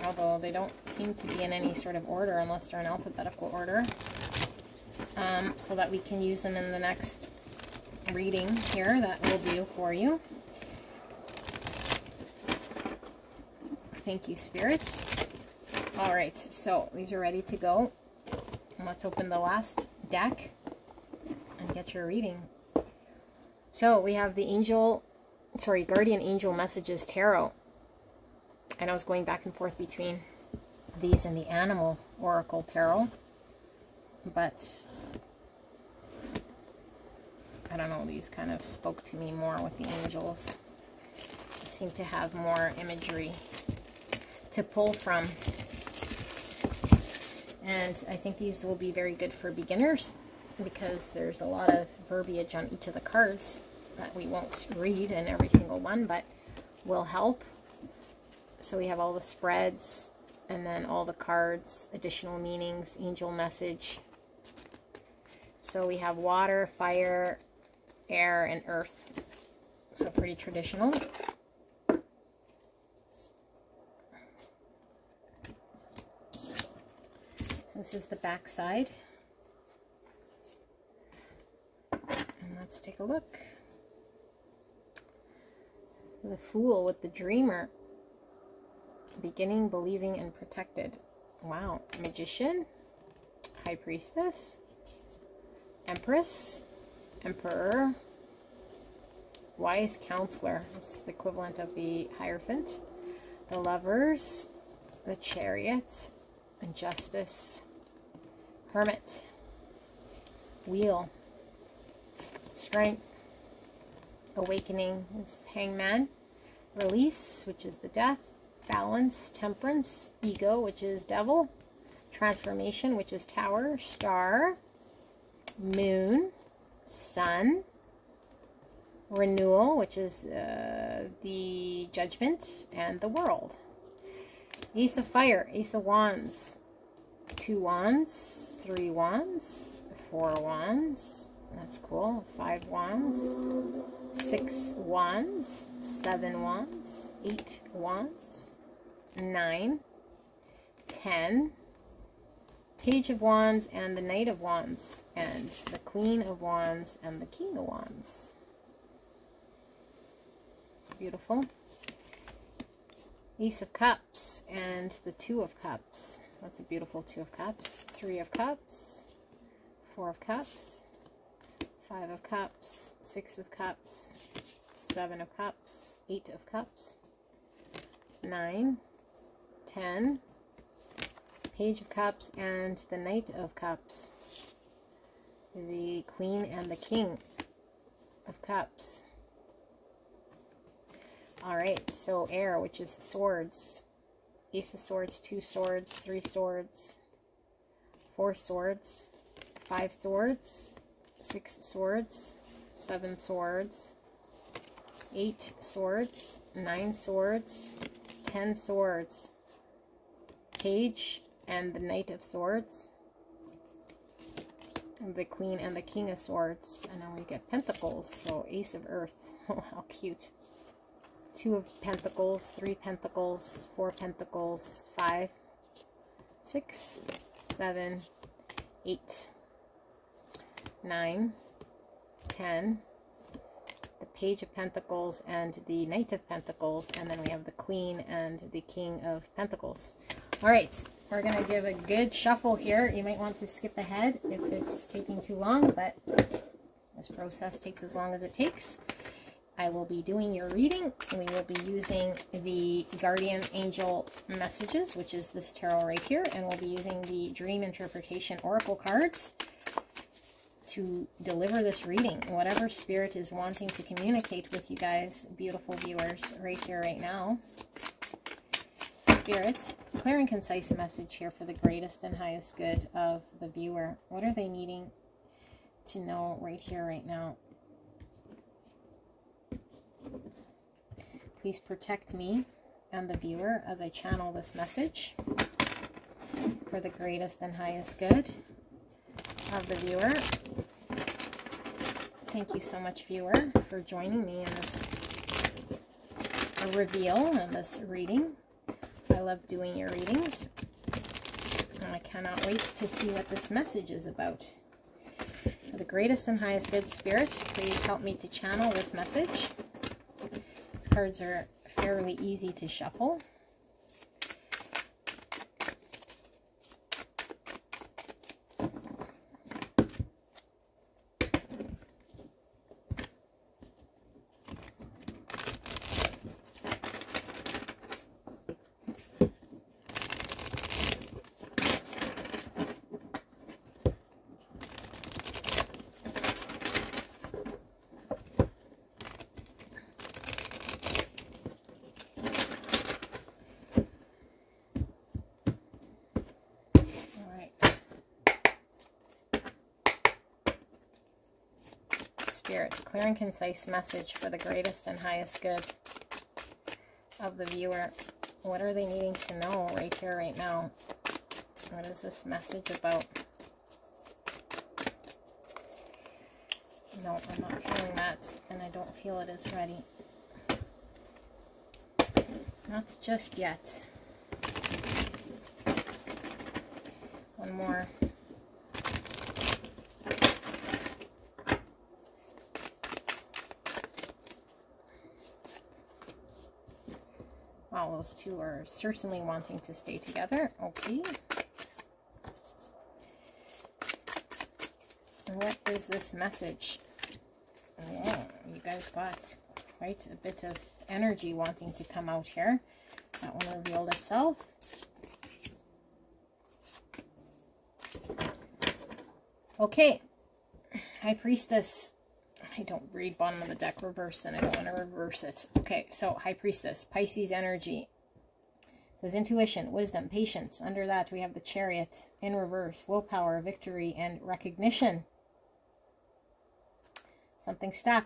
although they don't seem to be in any sort of order unless they're in alphabetical order, so that we can use them in the next reading here that we'll do for you. Thank you, spirits. All right, so these are ready to go. Let's open the last deck and get your reading. So we have the Guardian Angel Messages Tarot. And I was going back and forth between these and the Animal Oracle Tarot. But I don't know, these kind of spoke to me more with the angels. Just seem to have more imagery to pull from. And I think these will be very good for beginners because there's a lot of verbiage on each of the cards that we won't read in every single one, but will help. So we have all the spreads and then all the cards, additional meanings, angel message. So we have water, fire, air, and earth. So pretty traditional. So this is the back side. And let's take a look. The Fool with the Dreamer. Beginning, believing, and protected. Wow. Magician. High Priestess. Empress. Emperor. Wise Counselor. This is the equivalent of the Hierophant. The Lovers. The Chariot. And Justice. Hermit. Wheel. Strength. Awakening is Hangman. Release, which is the Death. Balance, Temperance. Ego, which is Devil. Transformation, which is Tower. Star. Moon. Sun. Renewal, which is the Judgment. And the World. Ace of Fire. Ace of Wands. 2 wands. 3 wands. 4 wands. That's cool. 5 wands. 6 wands. 7 wands. 8 wands. 9. 10. Page of Wands and the Knight of Wands. And the Queen of Wands and the King of Wands. Beautiful. Ace of Cups and the 2 of Cups. That's a beautiful 2 of Cups. 3 of Cups. 4 of Cups. 5 of Cups, 6 of Cups, 7 of Cups, 8 of Cups, 9, 10, Page of Cups, and the Knight of Cups. The Queen and the King of Cups. Alright, so air, which is swords. Ace of Swords, 2 swords, 3 swords, 4 swords, 5 swords, 6 swords, 7 swords, 8 swords, 9 swords, 10 swords, Page and the Knight of Swords, the Queen and the King of Swords, and then we get Pentacles, so Ace of Earth. Oh, how cute. 2 of Pentacles, 3 Pentacles, 4 Pentacles, 5, 6, 7, 8, 9, 10, the Page of Pentacles and the Knight of Pentacles, and then we have the Queen and the King of Pentacles. All right, we're going to give a good shuffle here. You might want to skip ahead if it's taking too long, but this process takes as long as it takes. I will be doing your reading. We will be using the Guardian Angel Messages, which is this tarot right here, and we'll be using the Dream Interpretation Oracle cards to deliver this reading. Whatever Spirit is wanting to communicate with you guys, beautiful viewers, right here, right now. Spirit, clear and concise message here for the greatest and highest good of the viewer. What are they needing to know right here, right now? Please protect me and the viewer as I channel this message for the greatest and highest good of the viewer. Thank you so much, viewer, for joining me in this reveal and this reading. I love doing your readings, and I cannot wait to see what this message is about. For the greatest and highest good, spirits, please help me to channel this message. These cards are fairly easy to shuffle. Spirit, clear and concise message for the greatest and highest good of the viewer. What are they needing to know right here, right now? What is this message about? No, I'm not feeling that, and I don't feel it is ready. Not just yet. One more. Wow, those two are certainly wanting to stay together. Okay. What is this message? Oh, you guys got quite a bit of energy wanting to come out here. That one revealed itself. Okay. High Priestess. I don't read bottom of the deck reverse, and I don't want to reverse it. Okay, so High Priestess, Pisces energy. It says intuition, wisdom, patience. Under that, we have the Chariot in reverse, willpower, victory, and recognition. Something stuck.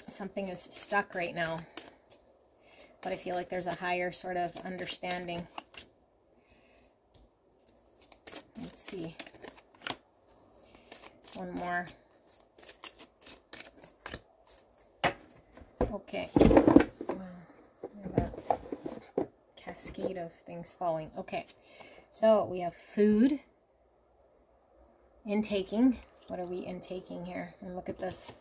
Something is stuck right now. But I feel like there's a higher sort of understanding. Let's see. One more. Okay. Wow. We have a cascade of things falling. Okay. So we have food. Intaking. What are we intaking here? And look at this.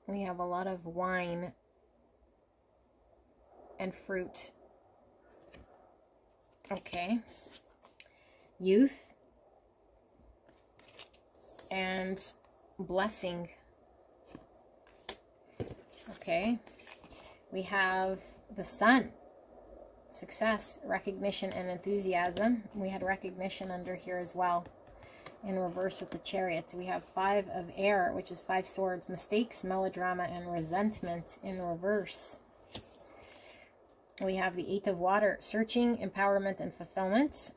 We have a lot of wine and fruit. Okay. Youth. and blessing. Okay. We have the Sun. Success, recognition, and enthusiasm. We had recognition under here as well. In reverse with the Chariot. We have 5 of air, which is 5 swords. Mistakes, melodrama, and resentment in reverse. We have the 8 of water. Searching, empowerment, and fulfillment.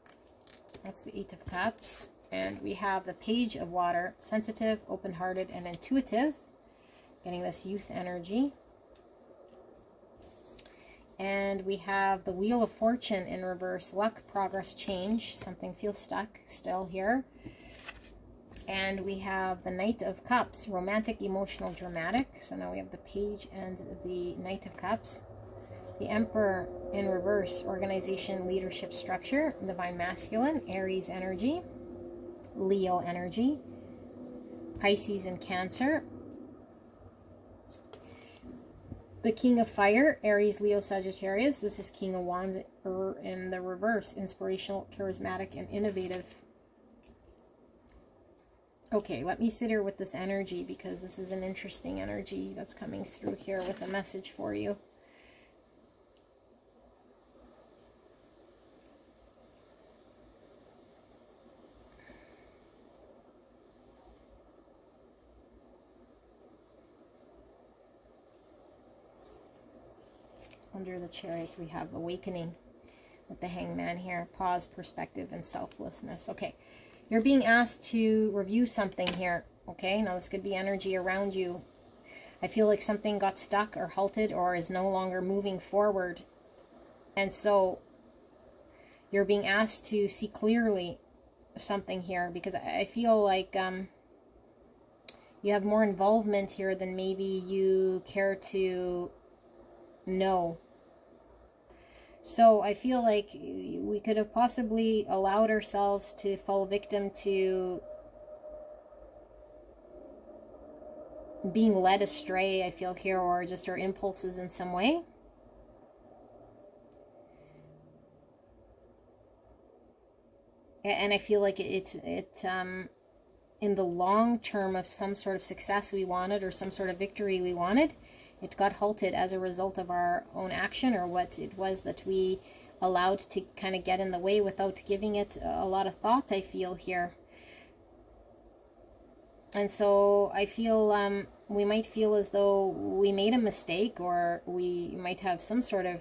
That's the 8 of cups. And we have the Page of water. Sensitive, open-hearted, and intuitive. Getting this youth energy. And we have the Wheel of Fortune in reverse. Luck, progress, change. Something feels stuck still here. And we have the Knight of Cups. Romantic, emotional, dramatic. So now we have the Page and the Knight of Cups. The Emperor in reverse. Organization, leadership, structure. Divine Masculine. Aries energy. Leo energy. Pisces and Cancer. The King of Fire, Aries, Leo, Sagittarius. This is King of Wands in the reverse. Inspirational, charismatic, and innovative. Okay, let me sit here with this energy because this is an interesting energy that's coming through here with a message for you. Under the Chariot, we have awakening with the Hangman here. Pause, perspective, and selflessness. Okay, you're being asked to review something here. Okay, now this could be energy around you. I feel like something got stuck or halted or is no longer moving forward. And so you're being asked to see clearly something here because I feel like you have more involvement here than maybe you care to know. So I feel like we could have possibly allowed ourselves to fall victim to being led astray, I feel here, or just our impulses in some way. And I feel like it's in the long term of some sort of success we wanted or some sort of victory we wanted, it got halted as a result of our own action or what it was that we allowed to kind of get in the way without giving it a lot of thought, I feel here. And so I feel we might feel as though we made a mistake, or we might have some sort of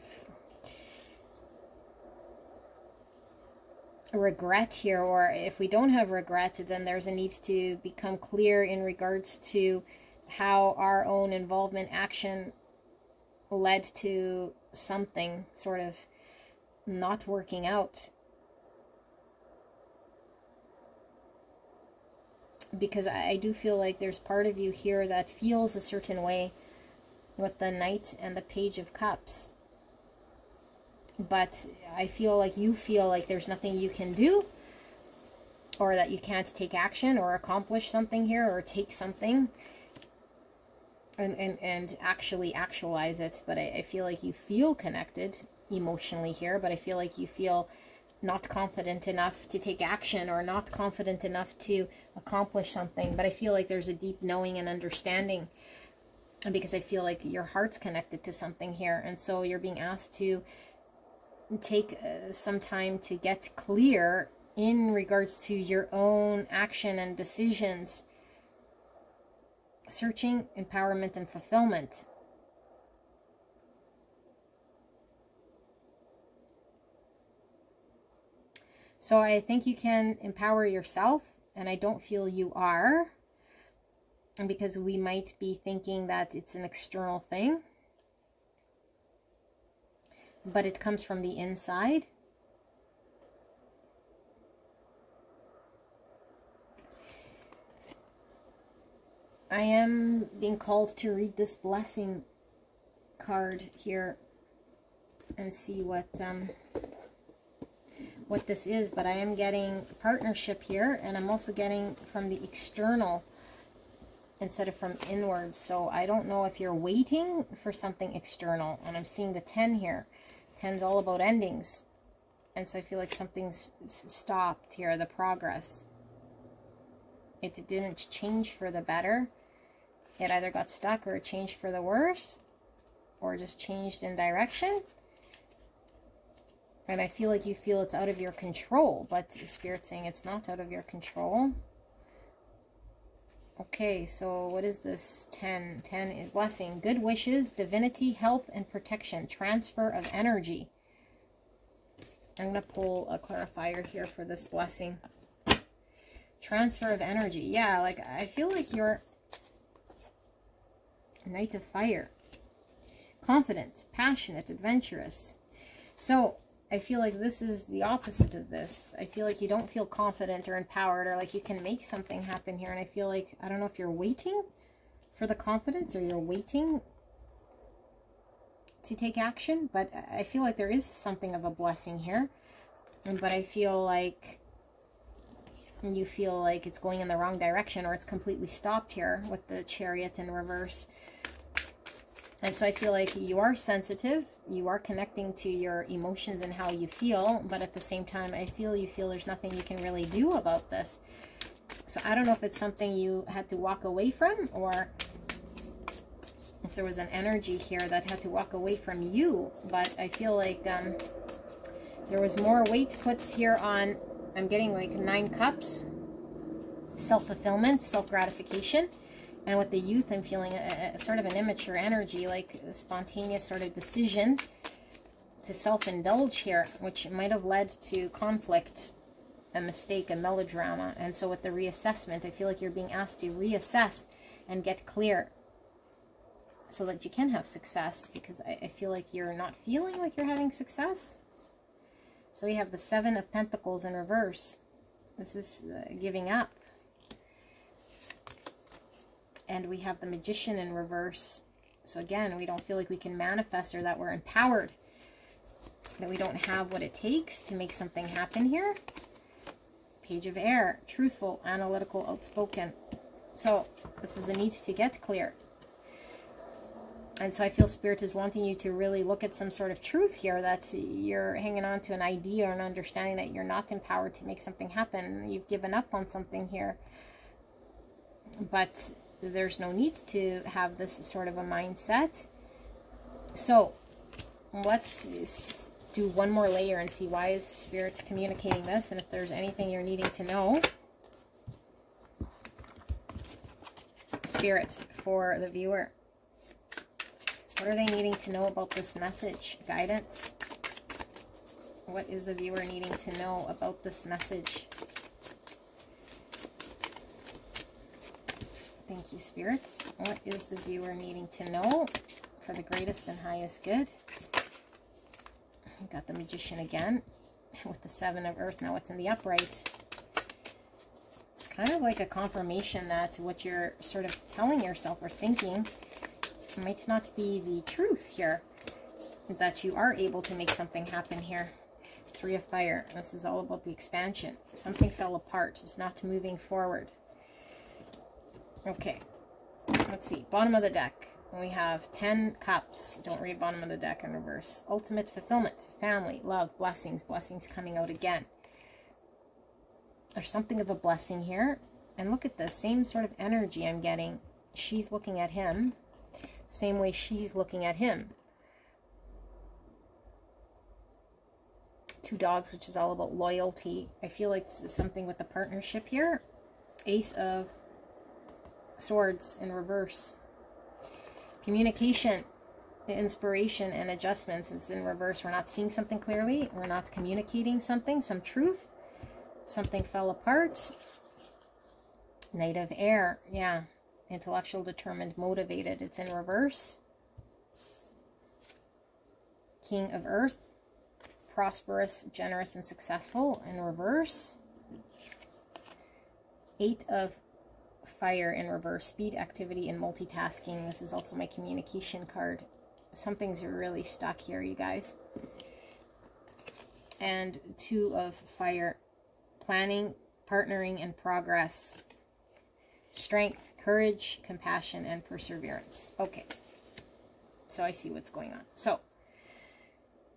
regret here, or if we don't have regret, then there's a need to become clear in regards to how our own involvement, action led to something sort of not working out. Because I do feel like there's part of you here that feels a certain way with the Knight and the Page of Cups. But I feel like you feel like there's nothing you can do, or that you can't take action or accomplish something here, or take something and actually actualize it. But I feel like you feel connected emotionally here, but I feel like you feel not confident enough to take action, or not confident enough to accomplish something. But I feel like there's a deep knowing and understanding, because I feel like your heart's connected to something here. And so you're being asked to take some time to get clear in regards to your own action and decisions. Searching, empowerment, and fulfillment. So I think you can empower yourself, and I don't feel you are, and because we might be thinking that it's an external thing, but it comes from the inside. I am being called to read this blessing card here and see what this is, but I am getting partnership here, and I'm also getting from the external instead of from inwards. So I don't know if you're waiting for something external, and I'm seeing the 10 here. 10's all about endings, and so I feel like something's stopped here, the progress. it didn't change for the better. It either got stuck or it changed for the worse, or just changed in direction. And I feel like you feel it's out of your control, but Spirit's saying it's not out of your control. Okay, so what is this? 10. 10 is blessing, good wishes, divinity, help, and protection, transfer of energy. I'm going to pull a clarifier here for this blessing. Transfer of energy. Yeah, like I feel like you're Knight of Fire. Confident, passionate, adventurous. So I feel like this is the opposite of this. I feel like you don't feel confident or empowered, or like you can make something happen here. And I feel like, I don't know if you're waiting for the confidence or you're waiting to take action, but I feel like there is something of a blessing here. But I feel like you feel like it's going in the wrong direction, or it's completely stopped here with the Chariot in reverse. And so I feel like you are sensitive, you are connecting to your emotions and how you feel, but at the same time, I feel you feel there's nothing you can really do about this. So I don't know if it's something you had to walk away from, or if there was an energy here that had to walk away from you. But I feel like there was more weight put here on, I'm getting like 9 cups, self-fulfillment, self-gratification. And with the youth, I'm feeling a sort of an immature energy, like a spontaneous sort of decision to self-indulge here, which might have led to conflict, a mistake, a melodrama. And so with the reassessment, I feel like you're being asked to reassess and get clear so that you can have success, because I feel like you're not feeling like you're having success. So we have the 7 of Pentacles in reverse. This is giving up. And we have the Magician in reverse. So again, we don't feel like we can manifest, or that we're empowered, that we don't have what it takes to make something happen here. Page of Air, truthful, analytical, outspoken. So this is a need to get clear. And so I feel Spirit is wanting you to really look at some sort of truth here, that you're hanging on to an idea or an understanding that you're not empowered to make something happen. You've given up on something here. But there's no need to have this sort of a mindset. So let's do one more layer and see why is Spirit communicating this, and if there's anything you're needing to know. Spirit, for the viewer, what are they needing to know about this message? Guidance. What is the viewer needing to know about this message? Thank you, Spirit. What is the viewer needing to know for the greatest and highest good? We've got the Magician again with the 7 of Earth. Now it's in the upright. It's kind of like a confirmation that what you're sort of telling yourself or thinking might not be the truth here, that you are able to make something happen here. 3 of Fire. This is all about the expansion. Something fell apart. It's not moving forward. Okay, let's see. Bottom of the deck, we have 10 cups. Don't read bottom of the deck in reverse. Ultimate fulfillment, family, love, blessings. Blessings coming out again. There's something of a blessing here. And look at this, same sort of energy I'm getting. She's looking at him, same way she's looking at him. 2 dogs, which is all about loyalty. I feel like it's something with the partnership here. Ace of Swords in reverse. Communication, inspiration, and adjustments. It's in reverse. We're not seeing something clearly. We're not communicating something, some truth. Something fell apart. Knight of Air. Yeah. Intellectual, determined, motivated. It's in reverse. King of Earth. Prosperous, generous, and successful in reverse. 8 of Fire in reverse. Speed, activity, and multitasking. This is also my communication card. Something's really stuck here, you guys. And 2 of Fire. Planning, partnering, and progress. Strength, courage, compassion, and perseverance. Okay. So I see what's going on. So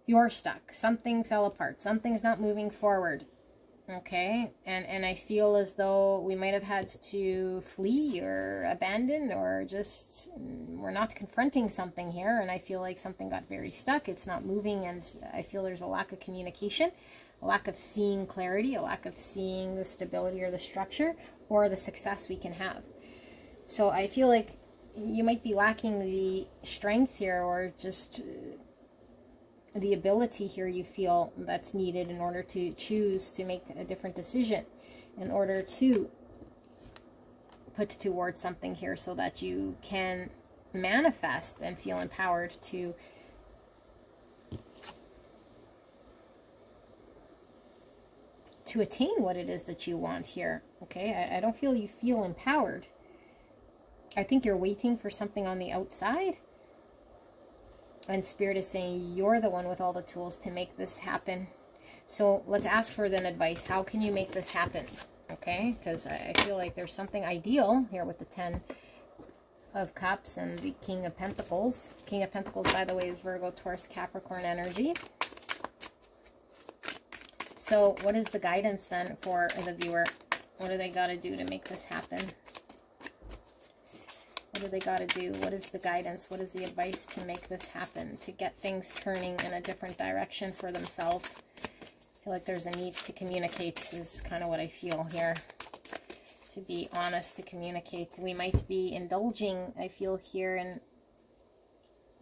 you're stuck. Something fell apart. Something's not moving forward. Okay, and I feel as though we might have had to flee or abandon, or just we're not confronting something here, and I feel like something got very stuck. It's not moving, and I feel there's a lack of communication, a lack of seeing clarity, a lack of seeing the stability or the structure or the success we can have. So I feel like you might be lacking the strength here, or just the ability here you feel that's needed in order to choose to make a different decision, in order to put towards something here, so that you can manifest and feel empowered to attain what it is that you want here. Okay, I don't feel you feel empowered. I think you're waiting for something on the outside. And Spirit is saying you're the one with all the tools to make this happen. So let's ask for then advice. How can you make this happen? Okay, because I feel like there's something ideal here with the 10 of Cups and the King of Pentacles. King of Pentacles, by the way, is Virgo, Taurus, Capricorn energy. So what is the guidance then for the viewer? What do they got to do to make this happen? What do they got to do? What is the guidance? What is the advice to make this happen? To get things turning in a different direction for themselves? I feel like there's a need to communicate is kind of what I feel here. To be honest, to communicate. We might be indulging, I feel here, in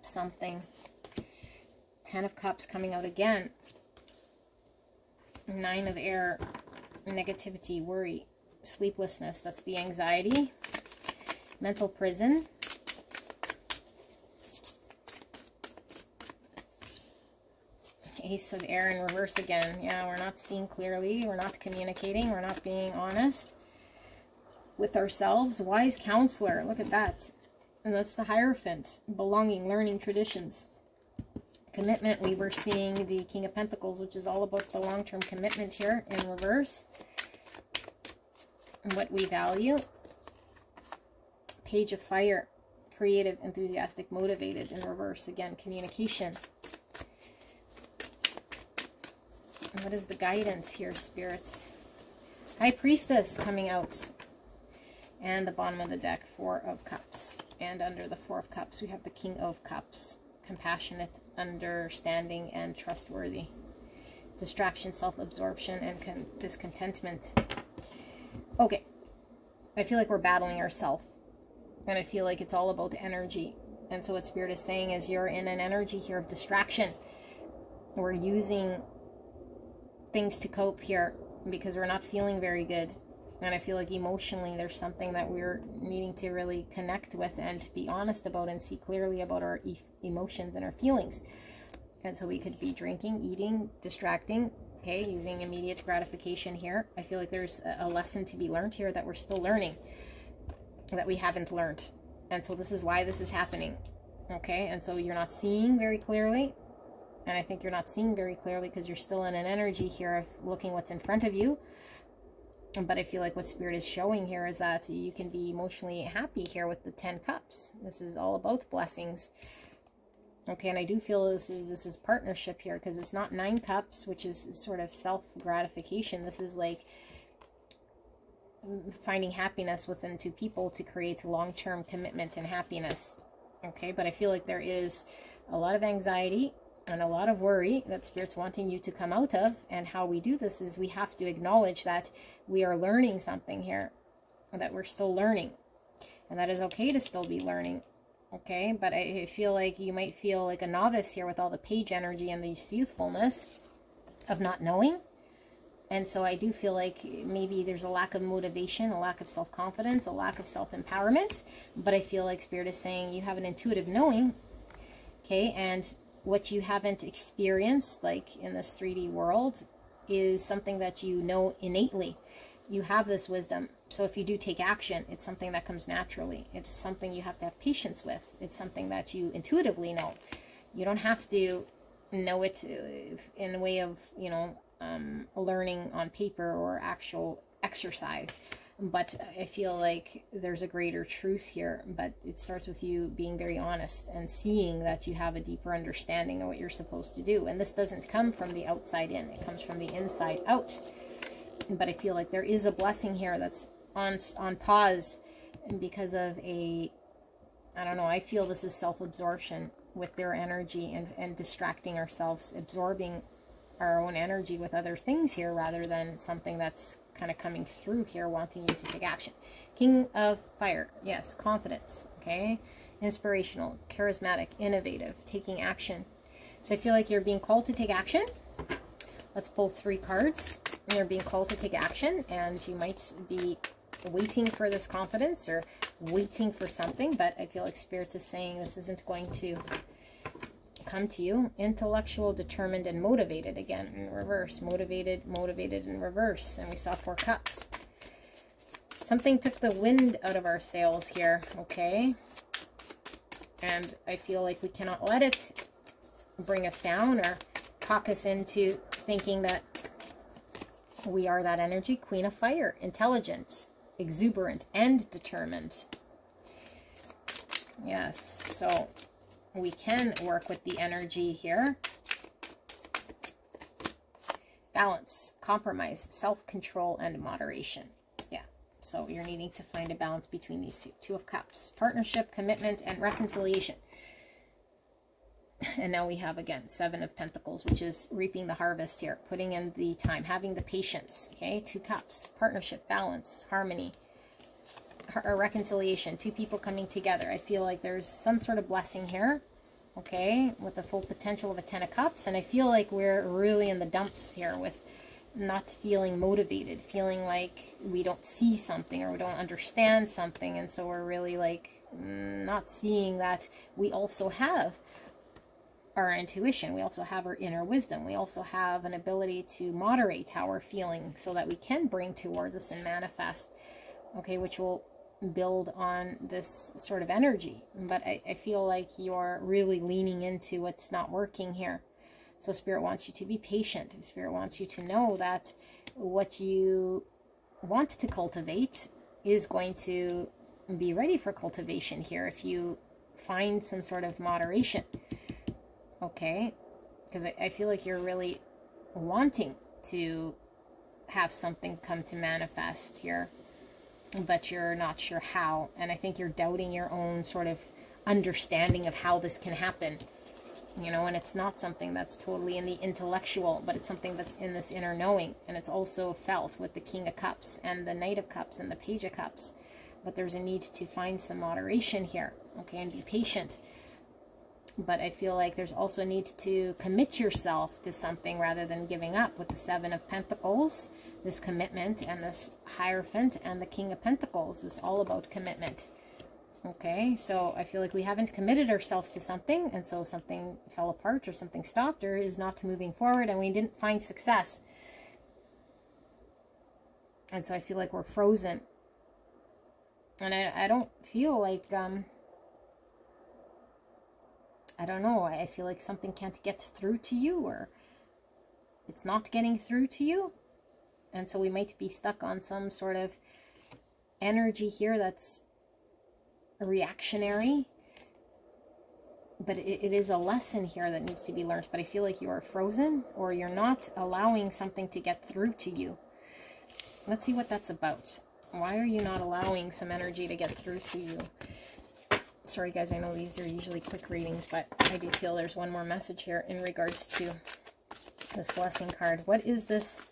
something. 10 of Cups coming out again. 9 of Air. Negativity, worry, sleeplessness. That's the anxiety. Mental prison. Ace of Air in reverse again. Yeah, we're not seeing clearly. We're not communicating. We're not being honest with ourselves. Wise counselor. Look at that. And that's the Hierophant. Belonging, learning, traditions. Commitment. We were seeing the King of Pentacles, which is all about the long-term commitment here in reverse. And what we value. Page of Fire, creative, enthusiastic, motivated in reverse. Again, communication. And what is the guidance here, spirits? High Priestess coming out. And the bottom of the deck, 4 of Cups. And under the 4 of Cups, we have the King of Cups. Compassionate, understanding, and trustworthy. Distraction, self-absorption, and discontentment. Okay. I feel like we're battling ourselves. And I feel like it's all about energy. And so what Spirit is saying is you're in an energy here of distraction. We're using things to cope here because we're not feeling very good. And I feel like emotionally there's something that we're needing to really connect with and be honest about and see clearly about our emotions and our feelings. And so we could be drinking, eating, distracting, okay, using immediate gratification here. I feel like there's a lesson to be learned here that we're still learning, that we haven't learned. And so this is why this is happening. Okay, and so you're not seeing very clearly. And I think you're not seeing very clearly because you're still in an energy here of looking what's in front of you. But I feel like what Spirit is showing here is that you can be emotionally happy here with the 10 Cups. This is all about blessings. Okay, and I do feel this is partnership here, because it's not 9 Cups, which is sort of self-gratification. This is like finding happiness within 2 people to create long-term commitment and happiness. Okay, but I feel like there is a lot of anxiety and a lot of worry that Spirit's wanting you to come out of. And how we do this is we have to acknowledge that we are learning something here, that we're still learning, and that is okay to still be learning. Okay, but I feel like you might feel like a novice here with all the page energy and this youthfulness of not knowing. And so I do feel like maybe there's a lack of motivation, a lack of self-confidence, a lack of self-empowerment. But I feel like Spirit is saying you have an intuitive knowing, okay, and what you haven't experienced, like in this 3D world, is something that you know innately. You have this wisdom. So if you do take action, it's something that comes naturally. It's something you have to have patience with. It's something that you intuitively know. You don't have to know it in a way of, you know, learning on paper or actual exercise. But I feel like there's a greater truth here, but it starts with you being very honest and seeing that you have a deeper understanding of what you're supposed to do. And this doesn't come from the outside in, it comes from the inside out. But I feel like there is a blessing here that's on pause because of a, I don't know, I feel this is self-absorption with their energy and distracting ourselves, absorbing our own energy with other things here rather than something that's kind of coming through here wanting you to take action. King of Fire, yes, confidence, okay? Inspirational, charismatic, innovative, taking action. So I feel like you're being called to take action. Let's pull 3 cards. You're being called to take action, and you might be waiting for this confidence or waiting for something, but I feel like Spirit is saying this isn't going to come to you. Intellectual, determined, and motivated. Again, in reverse. Motivated, motivated, in reverse. And we saw 4 cups. Something took the wind out of our sails here, okay? And I feel like we cannot let it bring us down or talk us into thinking that we are that energy. Queen of Fire, intelligent, exuberant, and determined. Yes, so we can work with the energy here. Balance, compromise, self-control, and moderation. Yeah, so you're needing to find a balance between these two. 2 of Cups, partnership, commitment, and reconciliation. And now we have, again, 7 of Pentacles, which is reaping the harvest here, putting in the time, having the patience, okay? 2 Cups, partnership, balance, harmony, or reconciliation, 2 people coming together. I feel like there's some sort of blessing here, okay, with the full potential of a 10 of Cups. And I feel like we're really in the dumps here with not feeling motivated, feeling like we don't see something or we don't understand something. And so we're really like not seeing that we also have our intuition, we also have our inner wisdom, we also have an ability to moderate how we're feeling so that we can bring towards us and manifest, okay, which will build on this sort of energy. But I feel like you're really leaning into what's not working here. So Spirit wants you to be patient. Spirit wants you to know that what you want to cultivate is going to be ready for cultivation here if you find some sort of moderation. Okay, because I feel like you're really wanting to have something come to manifest here, but you're not sure how. And I think you're doubting your own sort of understanding of how this can happen, you know, and it's not something that's totally in the intellectual, but it's something that's in this inner knowing. And it's also felt with the King of Cups and the Knight of Cups and the Page of Cups. But there's a need to find some moderation here, okay, and be patient. But I feel like there's also a need to commit yourself to something rather than giving up with the 7 of Pentacles, this commitment, and this Hierophant and the King of Pentacles. It's all about commitment. Okay, so I feel like we haven't committed ourselves to something, and so something fell apart or something stopped or is not moving forward, and we didn't find success. And so I feel like we're frozen. And I don't feel like... I don't know, I feel like something can't get through to you, or it's not getting through to you. And so we might be stuck on some sort of energy here that's reactionary. But it is a lesson here that needs to be learned. But I feel like you are frozen, or you're not allowing something to get through to you. Let's see what that's about. Why are you not allowing some energy to get through to you? Sorry guys, I know these are usually quick readings, but I do feel there's one more message here in regards to this blessing card. What is this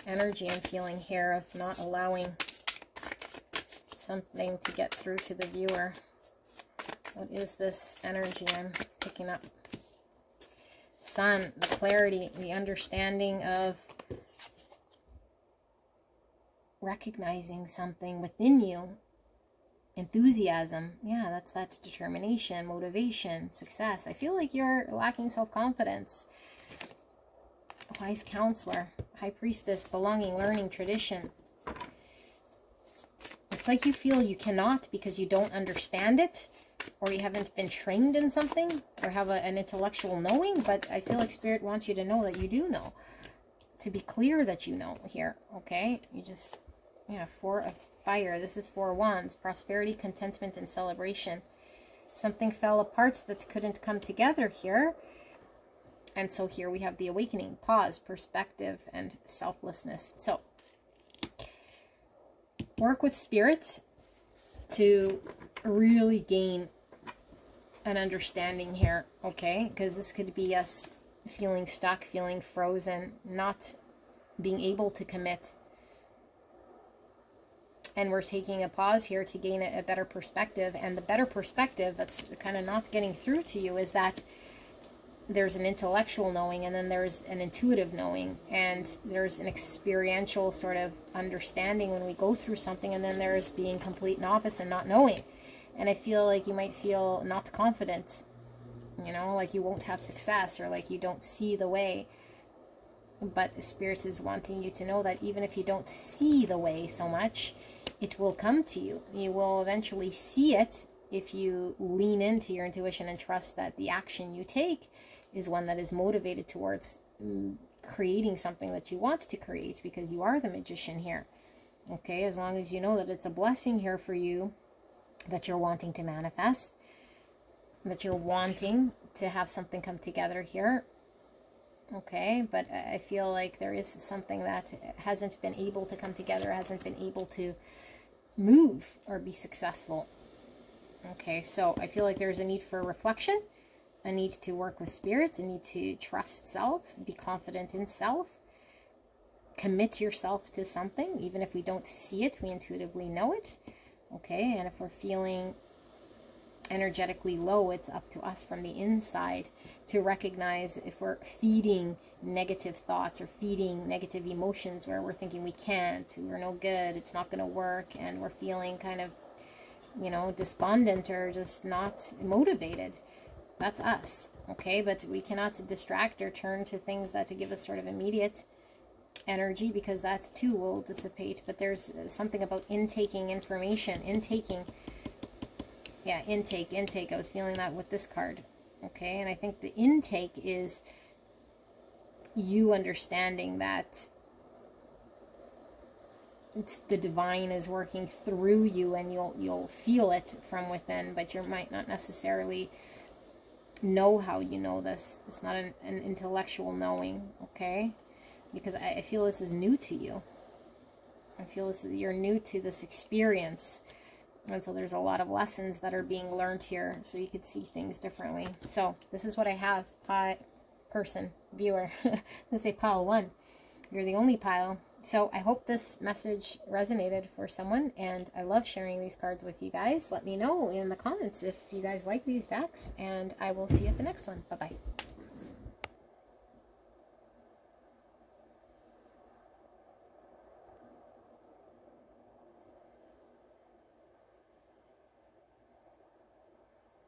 energy I'm feeling here of not allowing something to get through to the viewer? What is this energy I'm picking up? Sun, the clarity, the understanding of recognizing something within you. Enthusiasm, yeah, that's that determination, motivation, success. I feel like you're lacking self-confidence. Wise counselor, high priestess, belonging, learning, tradition. It's like you feel you cannot because you don't understand it, or you haven't been trained in something, or have an intellectual knowing. But I feel like Spirit wants you to know that you do know, to be clear that you know here. Okay, you just, yeah, 4 of Fire. This is 4 Wands, prosperity, contentment, and celebration. Something fell apart that couldn't come together here. And so here we have the awakening, pause, perspective, and selflessness. So work with spirits to really gain an understanding here, okay? Because this could be us feeling stuck, feeling frozen, not being able to commit. And we're taking a pause here to gain a better perspective. And the better perspective that's kind of not getting through to you is that there's an intellectual knowing, and then there's an intuitive knowing, and there's an experiential sort of understanding when we go through something, and then there's being complete novice and not knowing. And I feel like you might feel not confident, you know, like you won't have success, or like you don't see the way. But Spirits is wanting you to know that even if you don't see the way so much, it will come to you. You will eventually see it if you lean into your intuition and trust that the action you take is one that is motivated towards creating something that you want to create, because you are the magician here. Okay, as long as you know that it's a blessing here for you, that you're wanting to manifest, that you're wanting to have something come together here. Okay, but I feel like there is something that hasn't been able to come together, hasn't been able to move or be successful. Okay, so I feel like there's a need for reflection, a need to work with spirits, a need to trust self, be confident in self, commit yourself to something. Even if we don't see it, we intuitively know it. Okay, and if we're feeling energetically low, it's up to us from the inside to recognize if we're feeding negative thoughts or feeding negative emotions where we're thinking we can't, we're no good, it's not going to work, and we're feeling kind of, you know, despondent or just not motivated. That's us, okay? But we cannot distract or turn to things that to give us sort of immediate energy, because that too will dissipate. But there's something about intaking information, intake. I was feeling that with this card, okay? And I think the intake is you understanding that it's the divine is working through you, and you'll feel it from within, but you might not necessarily know how you know this. It's not an intellectual knowing, okay? Because I feel this is new to you. I feel you're new to this experience. And so there's a lot of lessons that are being learned here, so you could see things differently. So this is what I have, viewer. Let's say pile 1. You're the only pile. So I hope this message resonated for someone, and I love sharing these cards with you guys. Let me know in the comments if you guys like these decks, and I will see you at the next one. Bye-bye.